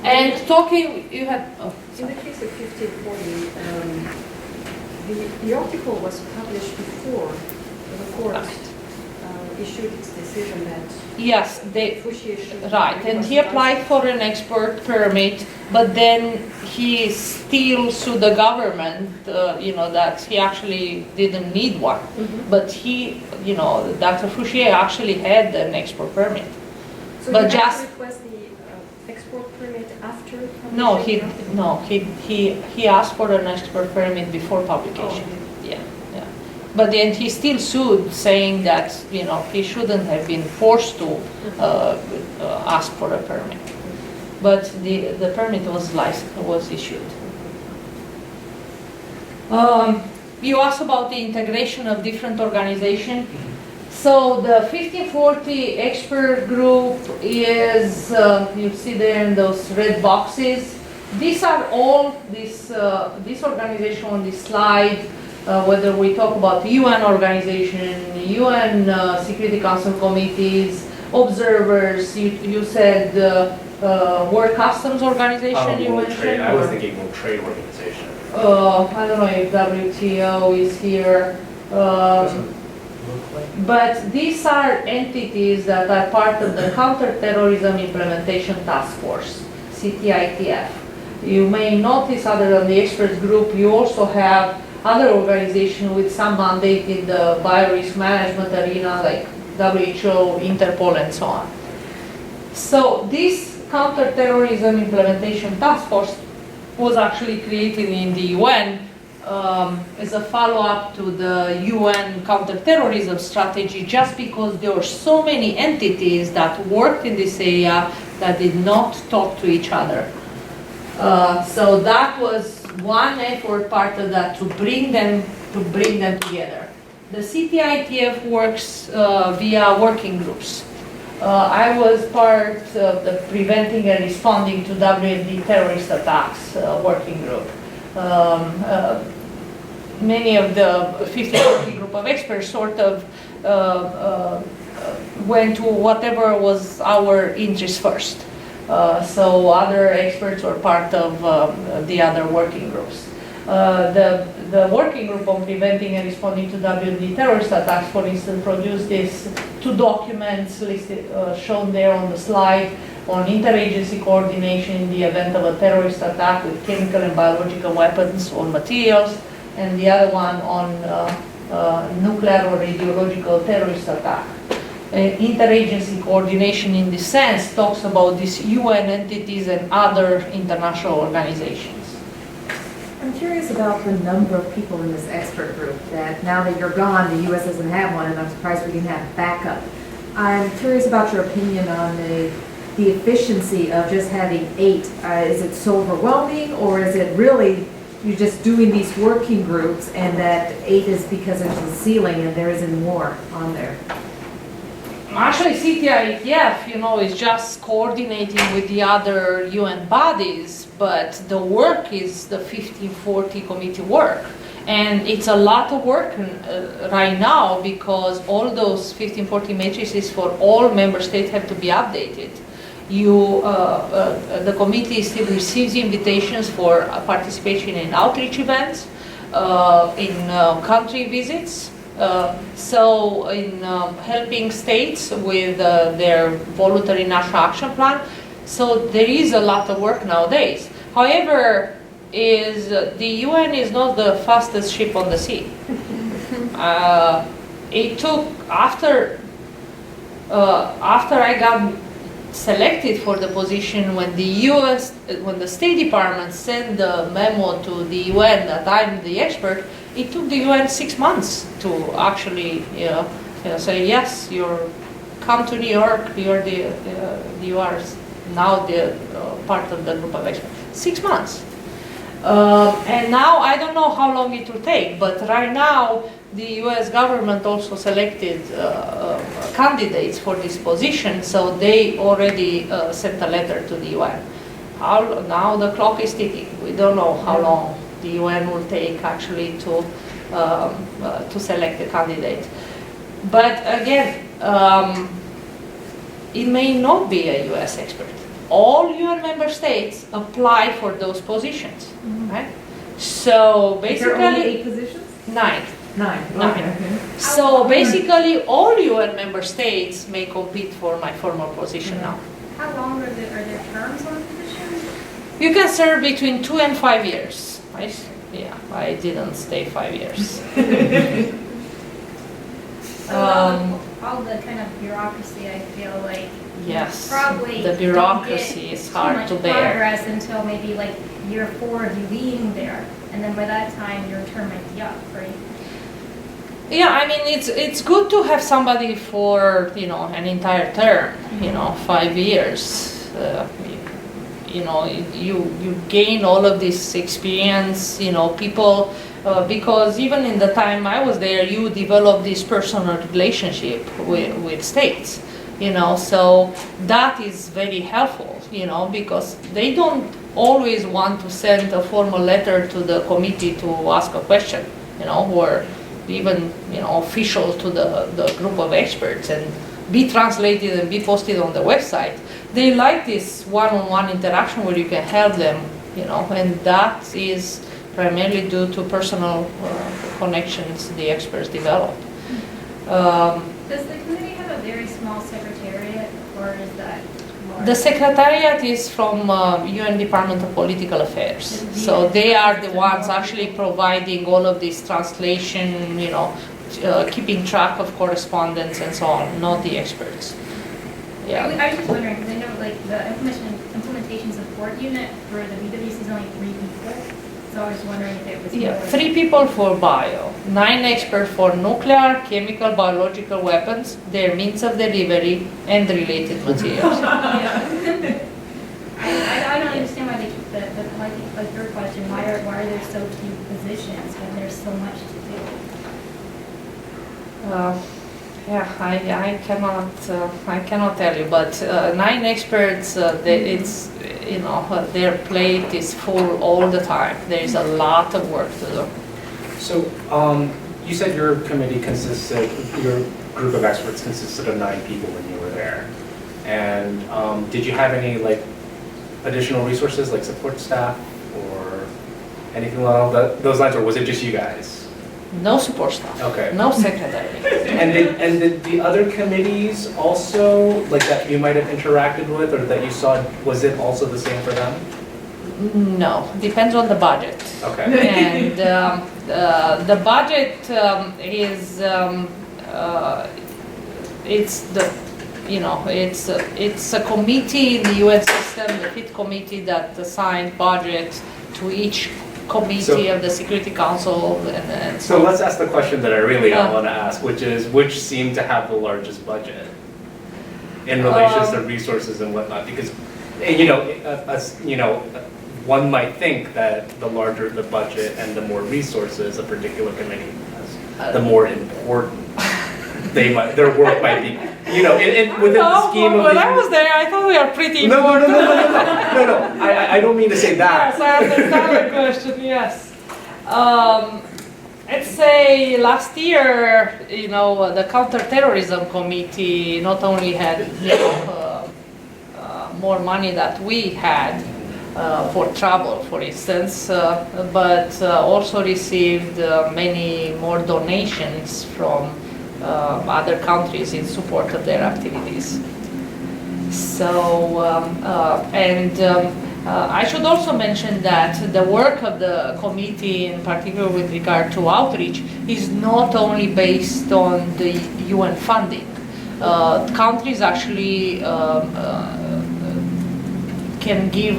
And talking, you had, oh, In the case of 1540, the article was published before the court issued its decision that yes, they, Fouchier should... right, and he applied for an export permit, but then he still sued the government, you know, that he actually didn't need one. But he, you know, Dr. Fouchier actually had an export permit. So But you had just- to request the export permit after publication? No, he asked for an export permit before publication. Yeah, yeah. But then he still sued, saying that, you know, he shouldn't have been forced to ask for a permit. But the permit was issued. You asked about the integration of different organizations. So the 1540 expert group is, you see there in those red boxes. These are all this organization on this slide, whether we talk about UN organization, UN Security Council committees, observers, you said World Customs Organization you World mentioned? Trade, I was or- thinking World Trade Organization. I don't know if WTO is here. But these are entities that are part of the Counterterrorism Implementation Task Force, CTITF. You may notice, other than the experts group, you also have other organizations with some mandate in the biorisk management arena, like WHO, Interpol, and so on. So this Counterterrorism Implementation Task Force was actually created in the UN as a follow-up to the UN counterterrorism strategy, just because there were so many entities that worked in this area that did not talk to each other. So that was one effort, part of that, to bring them together. The CTITF works via working groups. I was part of the Preventing and Responding to WMD Terrorist Attacks working group. Many of the 1540 group of experts sort of went to whatever was our interest first. So other experts were part of the other working groups. The working group on preventing and responding to WMD terrorist attacks, for instance, produced these two documents listed, shown there on the slide on interagency coordination in the event of a terrorist attack with chemical and biological weapons or materials, and the other one on nuclear or radiological terrorist attack. Interagency coordination in this sense talks about these UN entities and other international organizations. I'm curious about the number of people in this expert group, that now that you're gone, the U.S. doesn't have one, and I'm surprised we didn't have backup. I'm curious about your opinion on the efficiency of just having 8. Is it so overwhelming, or is it really you're just doing these working groups and that 8 is because there's a ceiling and there isn't more on there? Actually, CTITF, you know, is just coordinating with the other UN bodies, but the work is the 1540 committee work. And it's a lot of work right now, because all those 1540 matrices for all member states have to be updated. The committee still receives invitations for participation in outreach events, in country visits, so in helping states with their voluntary national action plan. So there is a lot of work nowadays. However, the UN is not the fastest ship on the sea. It took, after I got selected for the position, when the State Department sent the memo to the UN that I'm the expert, it took the UN 6 months to actually, say yes, come to New York. You are now the part of the group of experts. 6 months, and now I don't know how long it will take. But right now, the U.S. government also selected candidates for this position, so they already sent a letter to the UN. Now the clock is ticking. We don't know how long the UN will take actually to select a candidate. But again, it may not be a US expert. All UN member states apply for those positions, right? So There are only basically, 8 positions? 9. 9. Nine. Okay. So basically, all UN member states may compete for my former position now. How long are there terms on the position? You can serve between 2 and 5 years, right? Yeah, I didn't stay 5 years. So all the kind of bureaucracy, I feel like Yes, probably the don't bureaucracy get is too hard much to bear. progress until maybe like year 4 of you being there, and then by that time your term might be up, right? Yeah, I mean, it's good to have somebody for, you know, an entire term, you know, 5 years. You know, you gain all of this experience, you know, people, because even in the time I was there, you develop this personal relationship with states, you know, so that is very helpful, you know, because they don't always want to send a formal letter to the committee to ask a question, you know, or even, you know, official to the group of experts and be translated and be posted on the website. They like this one-on-one interaction where you can help them, you know, and that is primarily due to personal connections the experts develop. Does the committee have a very small secretariat, or is that large? The secretariat is from UN Department of Political Affairs. So they are the ones actually providing all of this translation, you know, keeping track of correspondence and so on, not the experts. Yeah. I was just wondering, because I know like the implementation support unit for the BWC is only 3 people, so I was wondering if it was Yeah, more. 3 people for bio, 9 experts for nuclear, chemical, biological weapons, their means of delivery, and related materials. Yeah. I don't understand why they keep like your question, why are there so few positions when there's so much to do? Yeah, I cannot tell you, but 9 experts, it's, you know, their plate is full all the time. There is a lot of work to do. So, you said your committee consisted, your group of experts consisted of 9 people when you were there. And did you have any like additional resources like support staff or anything along those lines, or was it just you guys? No support staff. Okay. No secretary. And did the other committees also, like that you might have interacted with or that you saw, was it also the same for them? No, depends on the budget. Okay. And the budget is it's the, you know, it's a committee in the UN system, the FIT committee, that assigns budget to each committee of the Security Council and So let's ask the question that I really Yeah. want to ask, which is which seem to have the largest budget in relation to resources and whatnot? Because, you know, one might think that the larger the budget and the more resources a particular committee has, the more important their work might be. You know, within the scheme of when I was there, I thought we are pretty No, important. no. I don't mean to say that. Yes, I understand the question, yes. Let's say last year, you know, the Counterterrorism Committee not only had, you know, more money that we had for travel, for instance, but also received many more donations from other countries in support of their activities. So, I should also mention that the work of the committee, in particular with regard to outreach, is not only based on the UN funding. Countries actually can give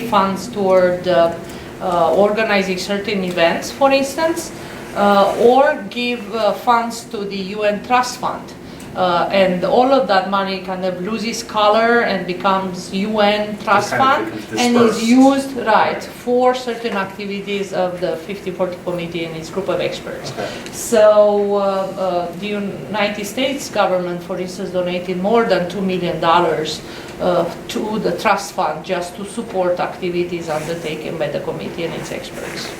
funds toward organizing certain events, for instance, or give funds to the UN Trust Fund. And all of that money kind of loses color and becomes UN Trust Fund and is used, right, for certain activities of the 5040 Committee and its group of experts. Okay. So the United States government, for instance, donated more than $2 million to the Trust Fund just to support activities undertaken by the committee and its experts.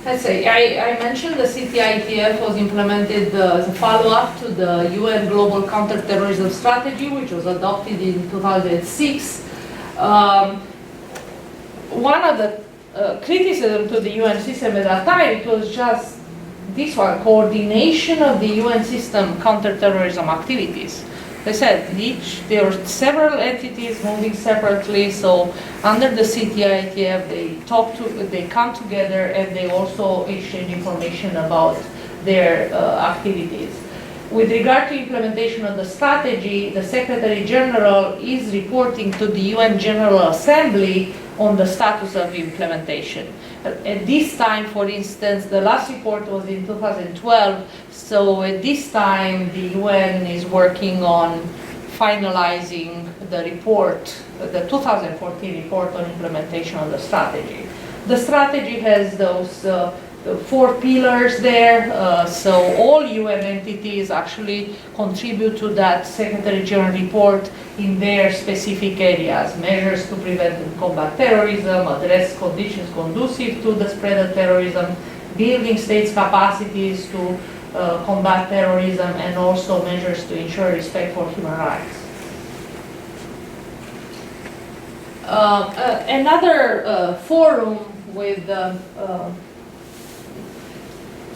Let's say, I mentioned the CTITF was implemented as a follow-up to the UN Global Counterterrorism Strategy, which was adopted in 2006. One of the criticism to the UN system at that time, it was just this one, coordination of the UN system counterterrorism activities. They said there were several entities moving separately, so under the CTITF they come together and they also exchange information about their activities. With regard to implementation of the strategy, the Secretary General is reporting to the UN General Assembly on the status of implementation. At this time, for instance, the last report was in 2012, so at this time the UN is working on finalizing the report, the 2014 report on implementation of the strategy. The strategy has those 4 pillars there, so all UN entities actually contribute to that Secretary General report in their specific areas: measures to prevent and combat terrorism, address conditions conducive to the spread of terrorism, building states' capacities to combat terrorism, and also measures to ensure respect for human rights. Another forum with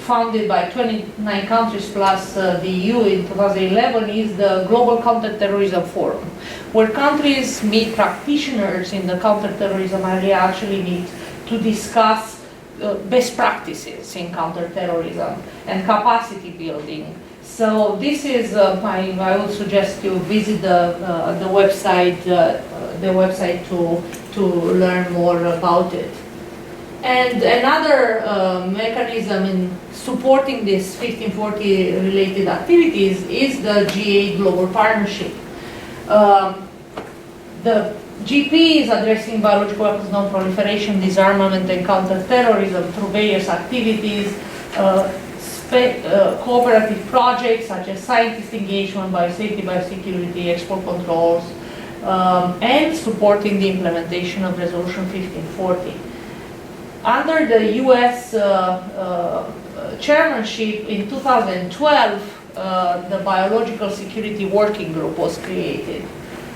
founded by 29 countries plus the EU in 2011 is the Global Counterterrorism Forum, where countries meet, practitioners in the counterterrorism area actually meet to discuss best practices in counterterrorism and capacity building. So this is, I would suggest you visit the website to learn more about it. And another mechanism in supporting these 1540 related activities is the G8 Global Partnership. The GP is addressing biological weapons non-proliferation, disarmament, and counterterrorism through various activities, cooperative projects such as scientist engagement, biosafety, biosecurity, export controls, and supporting the implementation of Resolution 1540. Under the US chairmanship in 2012, the Biological Security Working Group was created.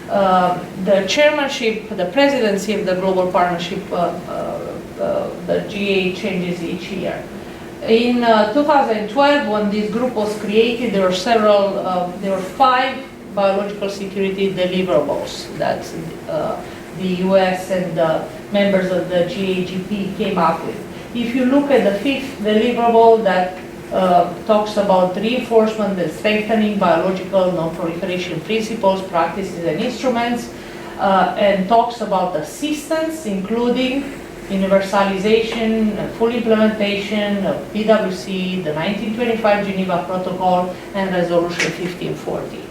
The chairmanship, the presidency of the Global Partnership, the G8 changes each year. In 2012, when this group was created, there were 5 biological security deliverables that the US and the members of the GAGP came up with. If you look at the 5th deliverable that talks about reinforcement and strengthening biological non-proliferation principles, practices, and instruments, and talks about assistance, including universalization, full implementation of PwC, the 1925 Geneva Protocol, and Resolution 1540.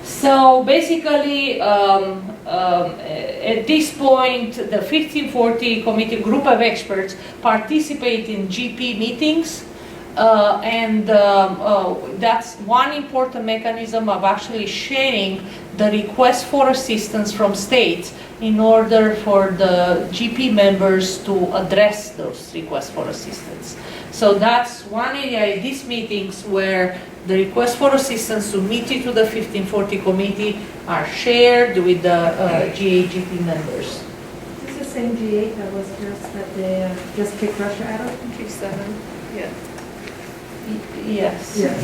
So basically, at this point, the 1540 committee group of experts participate in GP meetings, and that's one important mechanism of actually sharing the request for assistance from states in order for the GP members to address those requests for assistance. So that's one area in these meetings where the requests for assistance submitted to the 1540 committee are shared with the GAGP members. Is this the same G8 that was that they just kicked Russia out of? G7, yeah. Yes. Yes.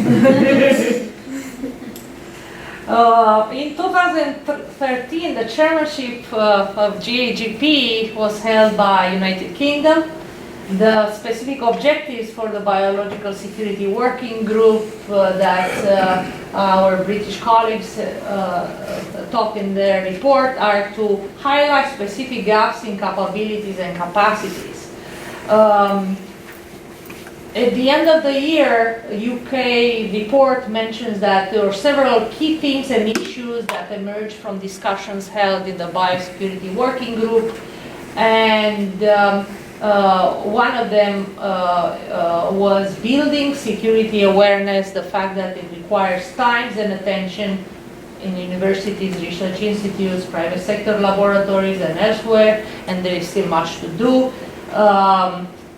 In 2013, the chairmanship of GAGP was held by United Kingdom. The specific objectives for the Biological Security Working Group that our British colleagues talk in their report are to highlight specific gaps in capabilities and capacities. At the end of the year, UK report mentions that there were several key themes and issues that emerged from discussions held in the Biosecurity Working Group, and one of them was building security awareness, the fact that it requires time and attention in universities, research institutes, private sector laboratories, and elsewhere, and there is still much to do.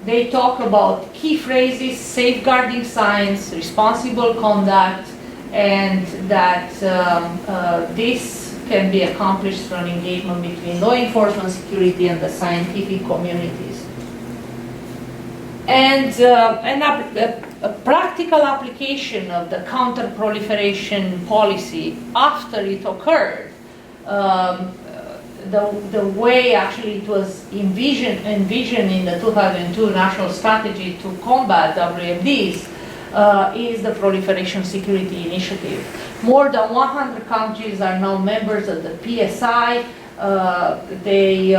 they talk about key phrases, safeguarding science, responsible conduct, and that this can be accomplished through an engagement between law enforcement, security, and the scientific communities. And a practical application of the counter-proliferation policy after it occurred, the way actually it was envisioned in the 2002 National Strategy to combat WMDs is the Proliferation Security Initiative. More than 100 countries are now members of the PSI. They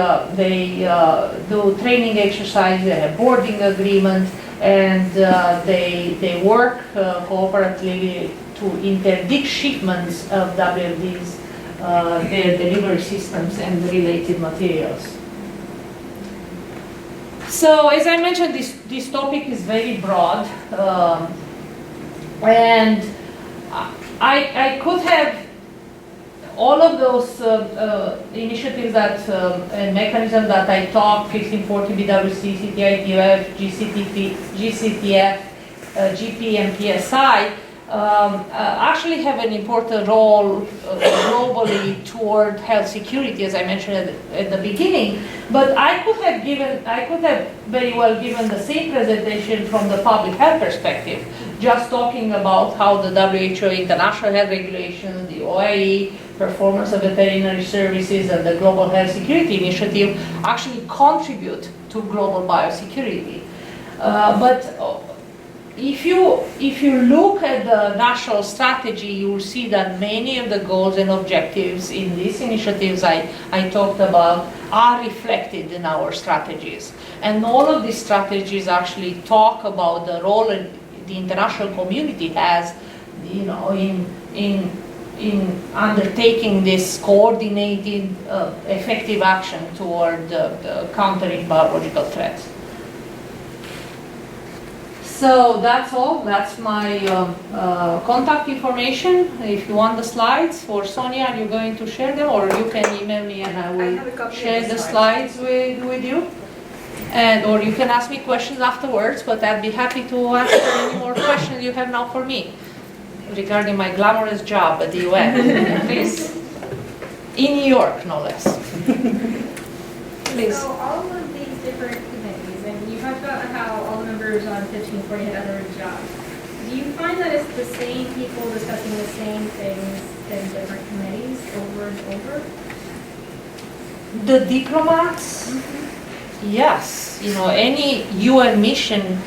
do training exercises, they have boarding agreements, and they work cooperatively to interdict shipments of WMDs, their delivery systems, and related materials. So, as I mentioned, this topic is very broad, and I could have all of those initiatives and mechanisms that I talked, 1540, BWC, CTITF, GCTF, GP, and PSI, actually have an important role globally toward health security, as I mentioned at the beginning. But I could have very well given the same presentation from the public health perspective, just talking about how the WHO international health regulations, the OIE, performance of veterinary services, and the Global Health Security Initiative actually contribute to global biosecurity. But if you look at the national strategy, you will see that many of the goals and objectives in these initiatives I talked about are reflected in our strategies. And all of these strategies actually talk about the role the international community has, in undertaking this coordinated, effective action toward countering biological threats. So that's all. That's my contact information. If you want the slides for Sonia, are you going to share them, or you can email me and I will share the slides with you. Or you can ask me questions afterwards, but I'd be happy to answer any more questions you have now for me regarding my glamorous job at the UN. Please. In New York, no less. Please. So all of these different committees, and you talked about how all the members on 1540 had other jobs. Do you find that it's the same people discussing the same things in different committees over and over? The diplomats? Yes. Any UN mission,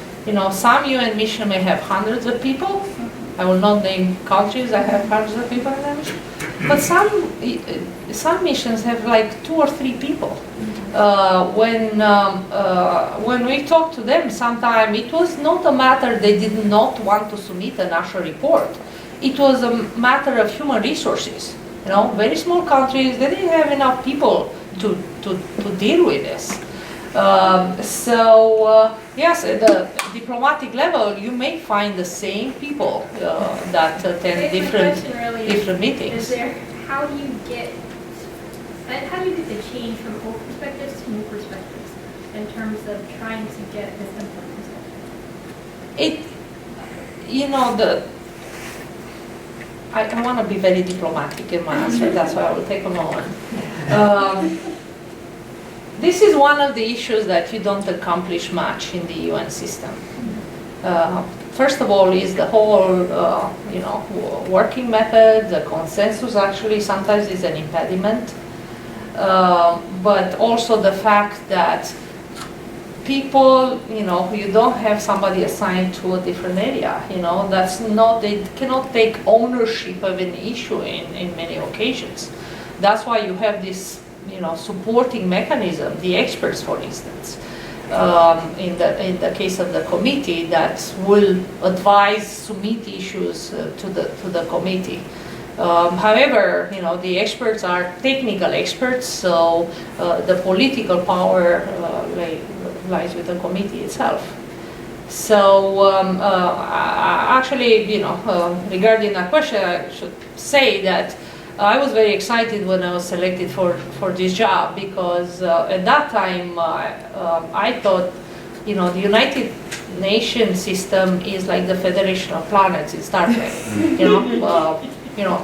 some UN mission may have hundreds of people. I will not name countries that have hundreds of people in that mission. But some missions have like 2 or 3 people. When we talk to them, sometimes it was not a matter they did not want to submit a national report. It was a matter of human resources. Very small countries, they didn't have enough people to deal with this. Yes, at the diplomatic level, you may find the same people that attend different meetings. How do you get the change from old perspectives to new perspectives in terms of trying to get this important perspective? I want to be very diplomatic in my answer. That's why I will take a moment. This is one of the issues that you don't accomplish much in the UN system. First of all, is the whole, working method, the consensus actually sometimes is an impediment. But also the fact that people, you don't have somebody assigned to a different area, they cannot take ownership of an issue in many occasions. That's why you have this supporting mechanism, the experts, for instance, in the case of the committee that will advise, submit issues to the committee. However, the experts are technical experts, so the political power lies with the committee itself. So actually, regarding that question, I should say that I was very excited when I was selected for this job, because at that time I thought, the United Nations system is like the Federation of Planets in Star Trek.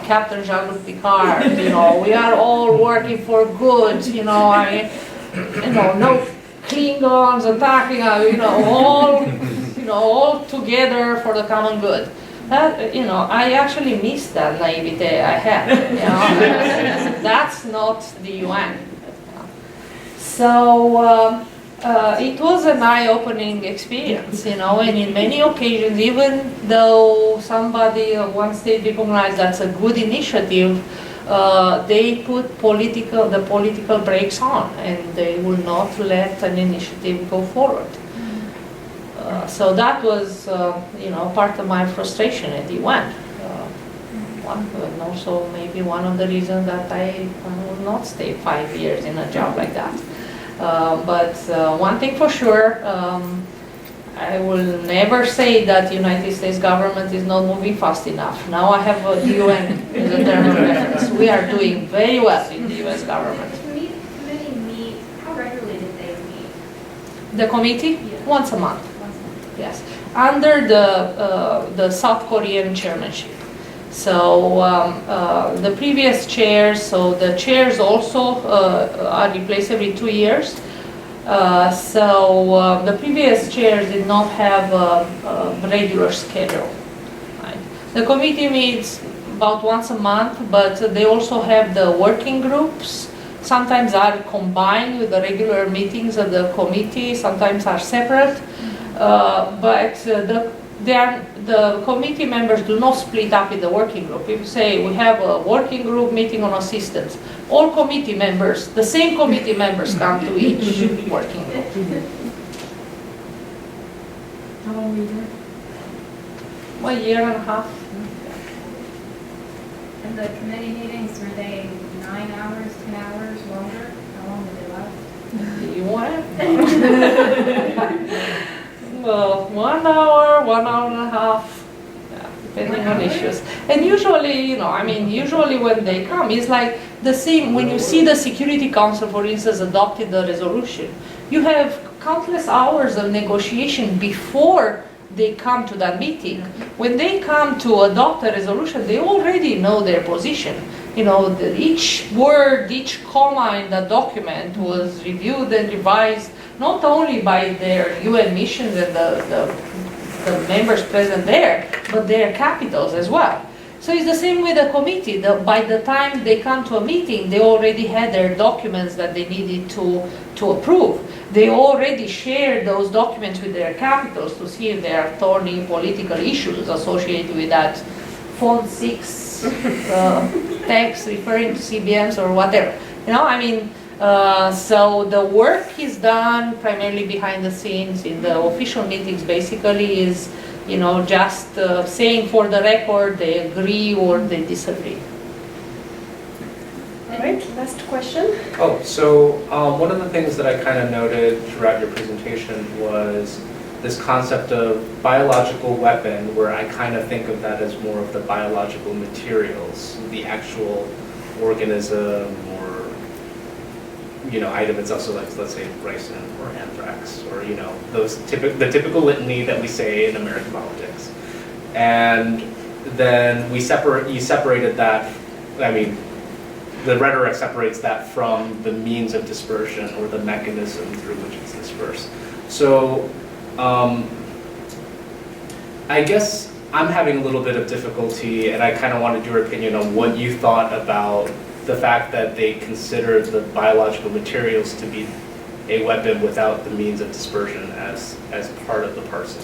Captain Jean-Luc Picard, we are all working for good, no Klingons attacking, all together for the common good. That, I actually miss that naivete I had. That's not the UN. So it was an eye-opening experience, and in many occasions, even though somebody of one state recognized that's a good initiative, they put the political brakes on, and they will not let an initiative go forward. So that was, part of my frustration at the UN. And also maybe one of the reasons that I will not stay 5 years in a job like that. But one thing for sure, I will never say that the United States government is not moving fast enough. Now I have the UN as a term of reference. We are doing very well in the US government. The committee meet, how regularly did they meet? The committee? Yeah. Once a month. Once a month. Yes, under the South Korean chairmanship. So the previous chairs, so the chairs also are replaced every 2 years. So the previous chairs did not have a regular schedule. Right? The committee meets about once a month, but they also have the working groups. Sometimes are combined with the regular meetings of the committee, sometimes are separate. But the committee members do not split up in the working group. If you say we have a working group meeting on assistance, all committee members, the same committee members come to each working group. How long were you there? A year and a half. And the committee meetings, were they 9 hours, 10 hours, longer? How long did they last? Do you want it? Well, 1 hour, 1 hour and a half, yeah, depending on issues. And usually, usually when they come, it's like the same, when you see the Security Council, for instance, adopted the resolution, you have countless hours of negotiation before they come to that meeting. When they come to adopt a resolution, they already know their position. Each word, each comma in the document was reviewed and revised not only by their UN missions and the members present there, but their capitals as well. So it's the same with the committee. By the time they come to a meeting, they already had their documents that they needed to approve. They already shared those documents with their capitals to see if there are thorny political issues associated with that Font 6 text referring to CBMs or whatever. So the work is done primarily behind the scenes. In the official meetings, basically is, just saying for the record they agree or they disagree. All right, last question. Oh, so one of the things that I kind of noted throughout your presentation was this concept of biological weapon, where I kind of think of that as more of the biological materials, the actual organism or item itself. So like, let's say ricin or anthrax, or the typical litany that we say in American politics. And then you separated that. The rhetoric separates that from the means of dispersion or the mechanism through which it's dispersed. So I guess I'm having a little bit of difficulty, and I kind of wanted your opinion on what you thought about the fact that they consider the biological materials to be a weapon without the means of dispersion as part of the parcel.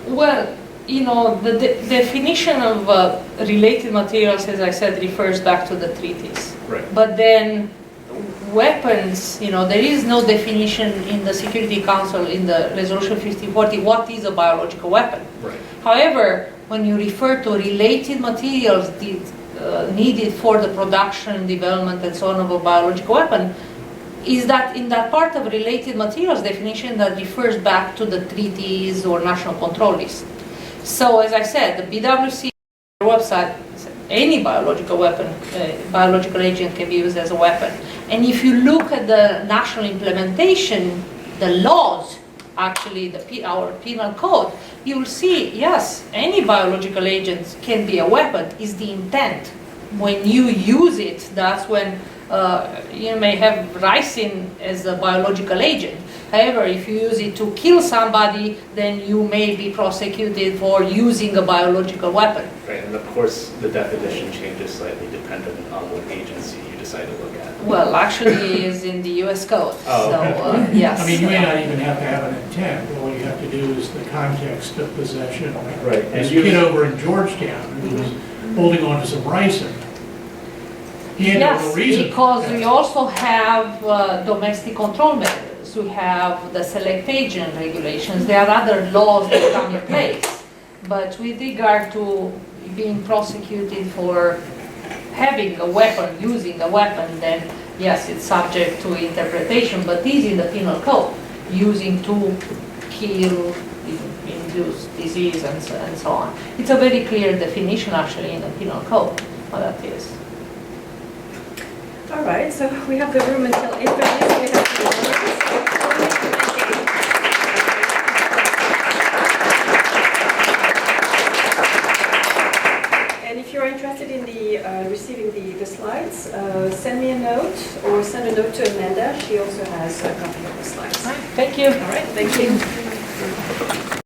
Well, the definition of related materials, as I said, refers back to the treaties. Right. But then weapons, there is no definition in the Security Council in the Resolution 1540 what is a biological weapon. Right. However, when you refer to related materials needed for the production, development, and so on of a biological weapon, is that in that part of related materials definition that refers back to the treaties or national control list. So as I said, the BWC website, any biological weapon, biological agent can be used as a weapon. And if you look at the national implementation the laws, actually our penal code, you will see, yes, any biological agent can be a weapon, is the intent. When you use it, that's when you may have ricin as a biological agent. However, if you use it to kill somebody, then you may be prosecuted for using a biological weapon. Right, and of course, the definition changes slightly depending on what agency you decide to look at. Well, actually, it is in the U.S. code. Oh, okay. So, yes. I mean, you may not even have to have an intent. All you have to do is the context of possession. Right. This kid over in Georgetown who was holding on to some ricin. He had no Yes, reason. because we also have domestic control measures. We have the select agent regulations. There are other laws that come in place. But with regard to being prosecuted for having a weapon, using a weapon, then yes, it's subject to interpretation, but is in the penal code, using to kill, induce disease, and so on. It's a very clear definition, actually, in the penal code, what that is. All right, so we have the room until 8:30, so we have to go. And if you're interested in receiving the slides, send me a note or send a note to Amanda. She also has a copy of the slides. Thank you. All right, thank you.